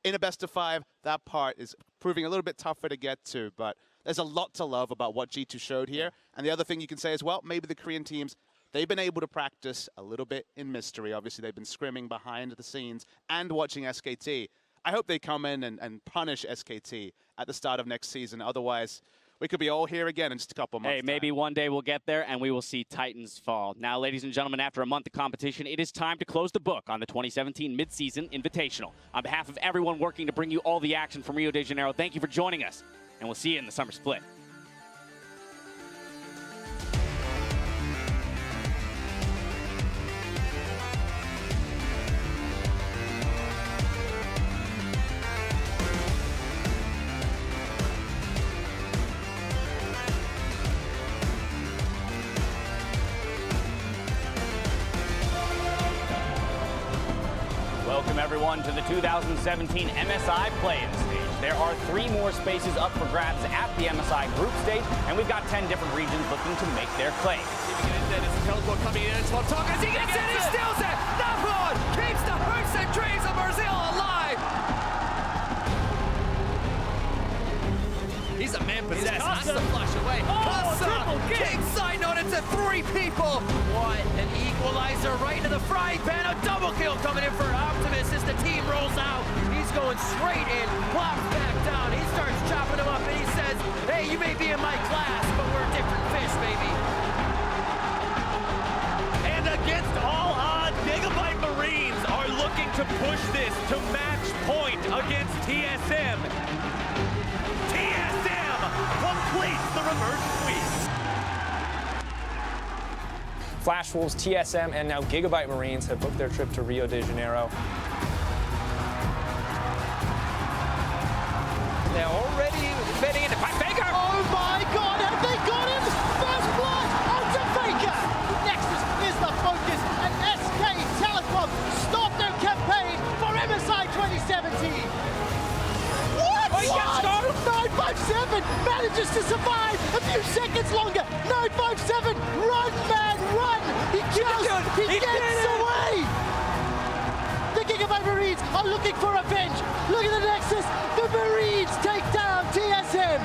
In a best of 5, that part is proving a little bit tougher to get to, but there's a lot to love about what G2 showed here. And the other thing you can say as well, maybe the Korean teams, they've been able to practice a little bit in mystery. Obviously, they've been scrimming behind the scenes and watching SKT. I hope they come in and punish SKT at the start of next season. Otherwise, we could be all here again in just a couple months. Hey, maybe one day we'll get there and we will see Titans fall. Now, ladies and gentlemen, after a month of competition, it is time to close the book on the 2017 Midseason Invitational. On behalf of everyone working to bring you all the action from Rio de Janeiro, thank you for joining us, and we'll see you in the summer split. Welcome everyone to the 2017 MSI play-in stage. There are 3 more spaces up for grabs at the MSI group stage, and we've got 10 different regions looking to make their claim. Telecom coming in, it's Montauk as he gets in, he steals it! Napoli keeps the hopes and dreams of Brazil alive! He's a man possessed, has to flush away. Costa king signed on it to 3 people. What an equalizer right into the frying pan. A double kill coming in for Optimus as the team rolls out. He's going straight in, plops back down. He starts chopping him up and he says, hey, you may be in my class, but we're different fish, baby. And against all odds, Gigabyte Marines are looking to push this to match point against TSM. Completes the reverse sweep. Flash Wolves, TSM, and now Gigabyte Marines have booked their trip to Rio de Janeiro. They're already fitting into Faker. Oh my God, have they got him? First blood onto Faker. Nexus is the focus, and SK Telecom start their campaign for MSI 2017. What? Oh, he gets go. 957 manages to survive a few seconds longer. 957, run, man, run! He gets away! The Gigabyte Marines are looking for revenge. Look at the Nexus. The Marines take down TSM.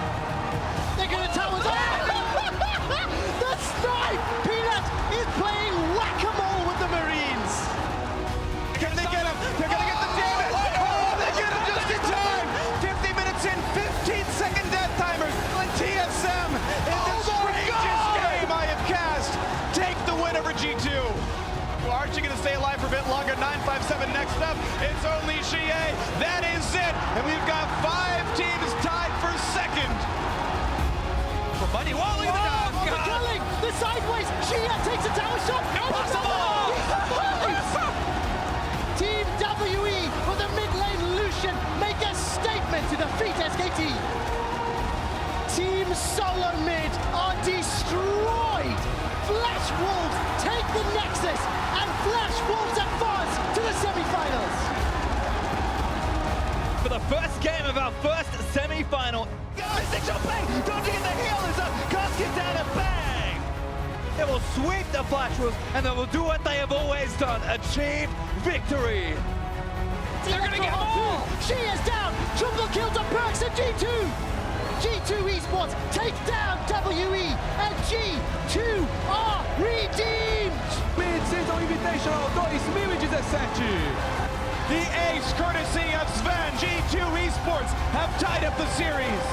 They're going to towers. The snipe! Peanut is playing whack-a-mole with the Marines. Can they get him? They're going to get the damage. Oh, they get him just in time. 50 minutes in, 15-second death timers. And TSM in the strangest game I have cast. Take the win over G2. Archie going to stay alive for a bit longer. 957 next up. It's only Xie. That is it. And we've got 5 teams tied for second. For money. Whoa, look at the killing. The sideways. Xie takes a tower shot. Impossible. Team WE for the mid lane Lucian make a statement to defeat SKT. Team Solo Mid are destroyed. Flash Wolves take the Nexus, and Flash Wolves advance to the semi-finals. For the first game of our first semi-final. Essential play, dodging in the heel as a casket down and bang! They will sweep the Flash Wolves, and they will do what they have always done, achieve victory. They're gonna get all. She is down. Triple kill to Perks and G2. G2 eSports take down WE, and G2 are redeemed. Mid-season Invitational 2017. The ace, courtesy of Sven, G2 eSports have tied up the series.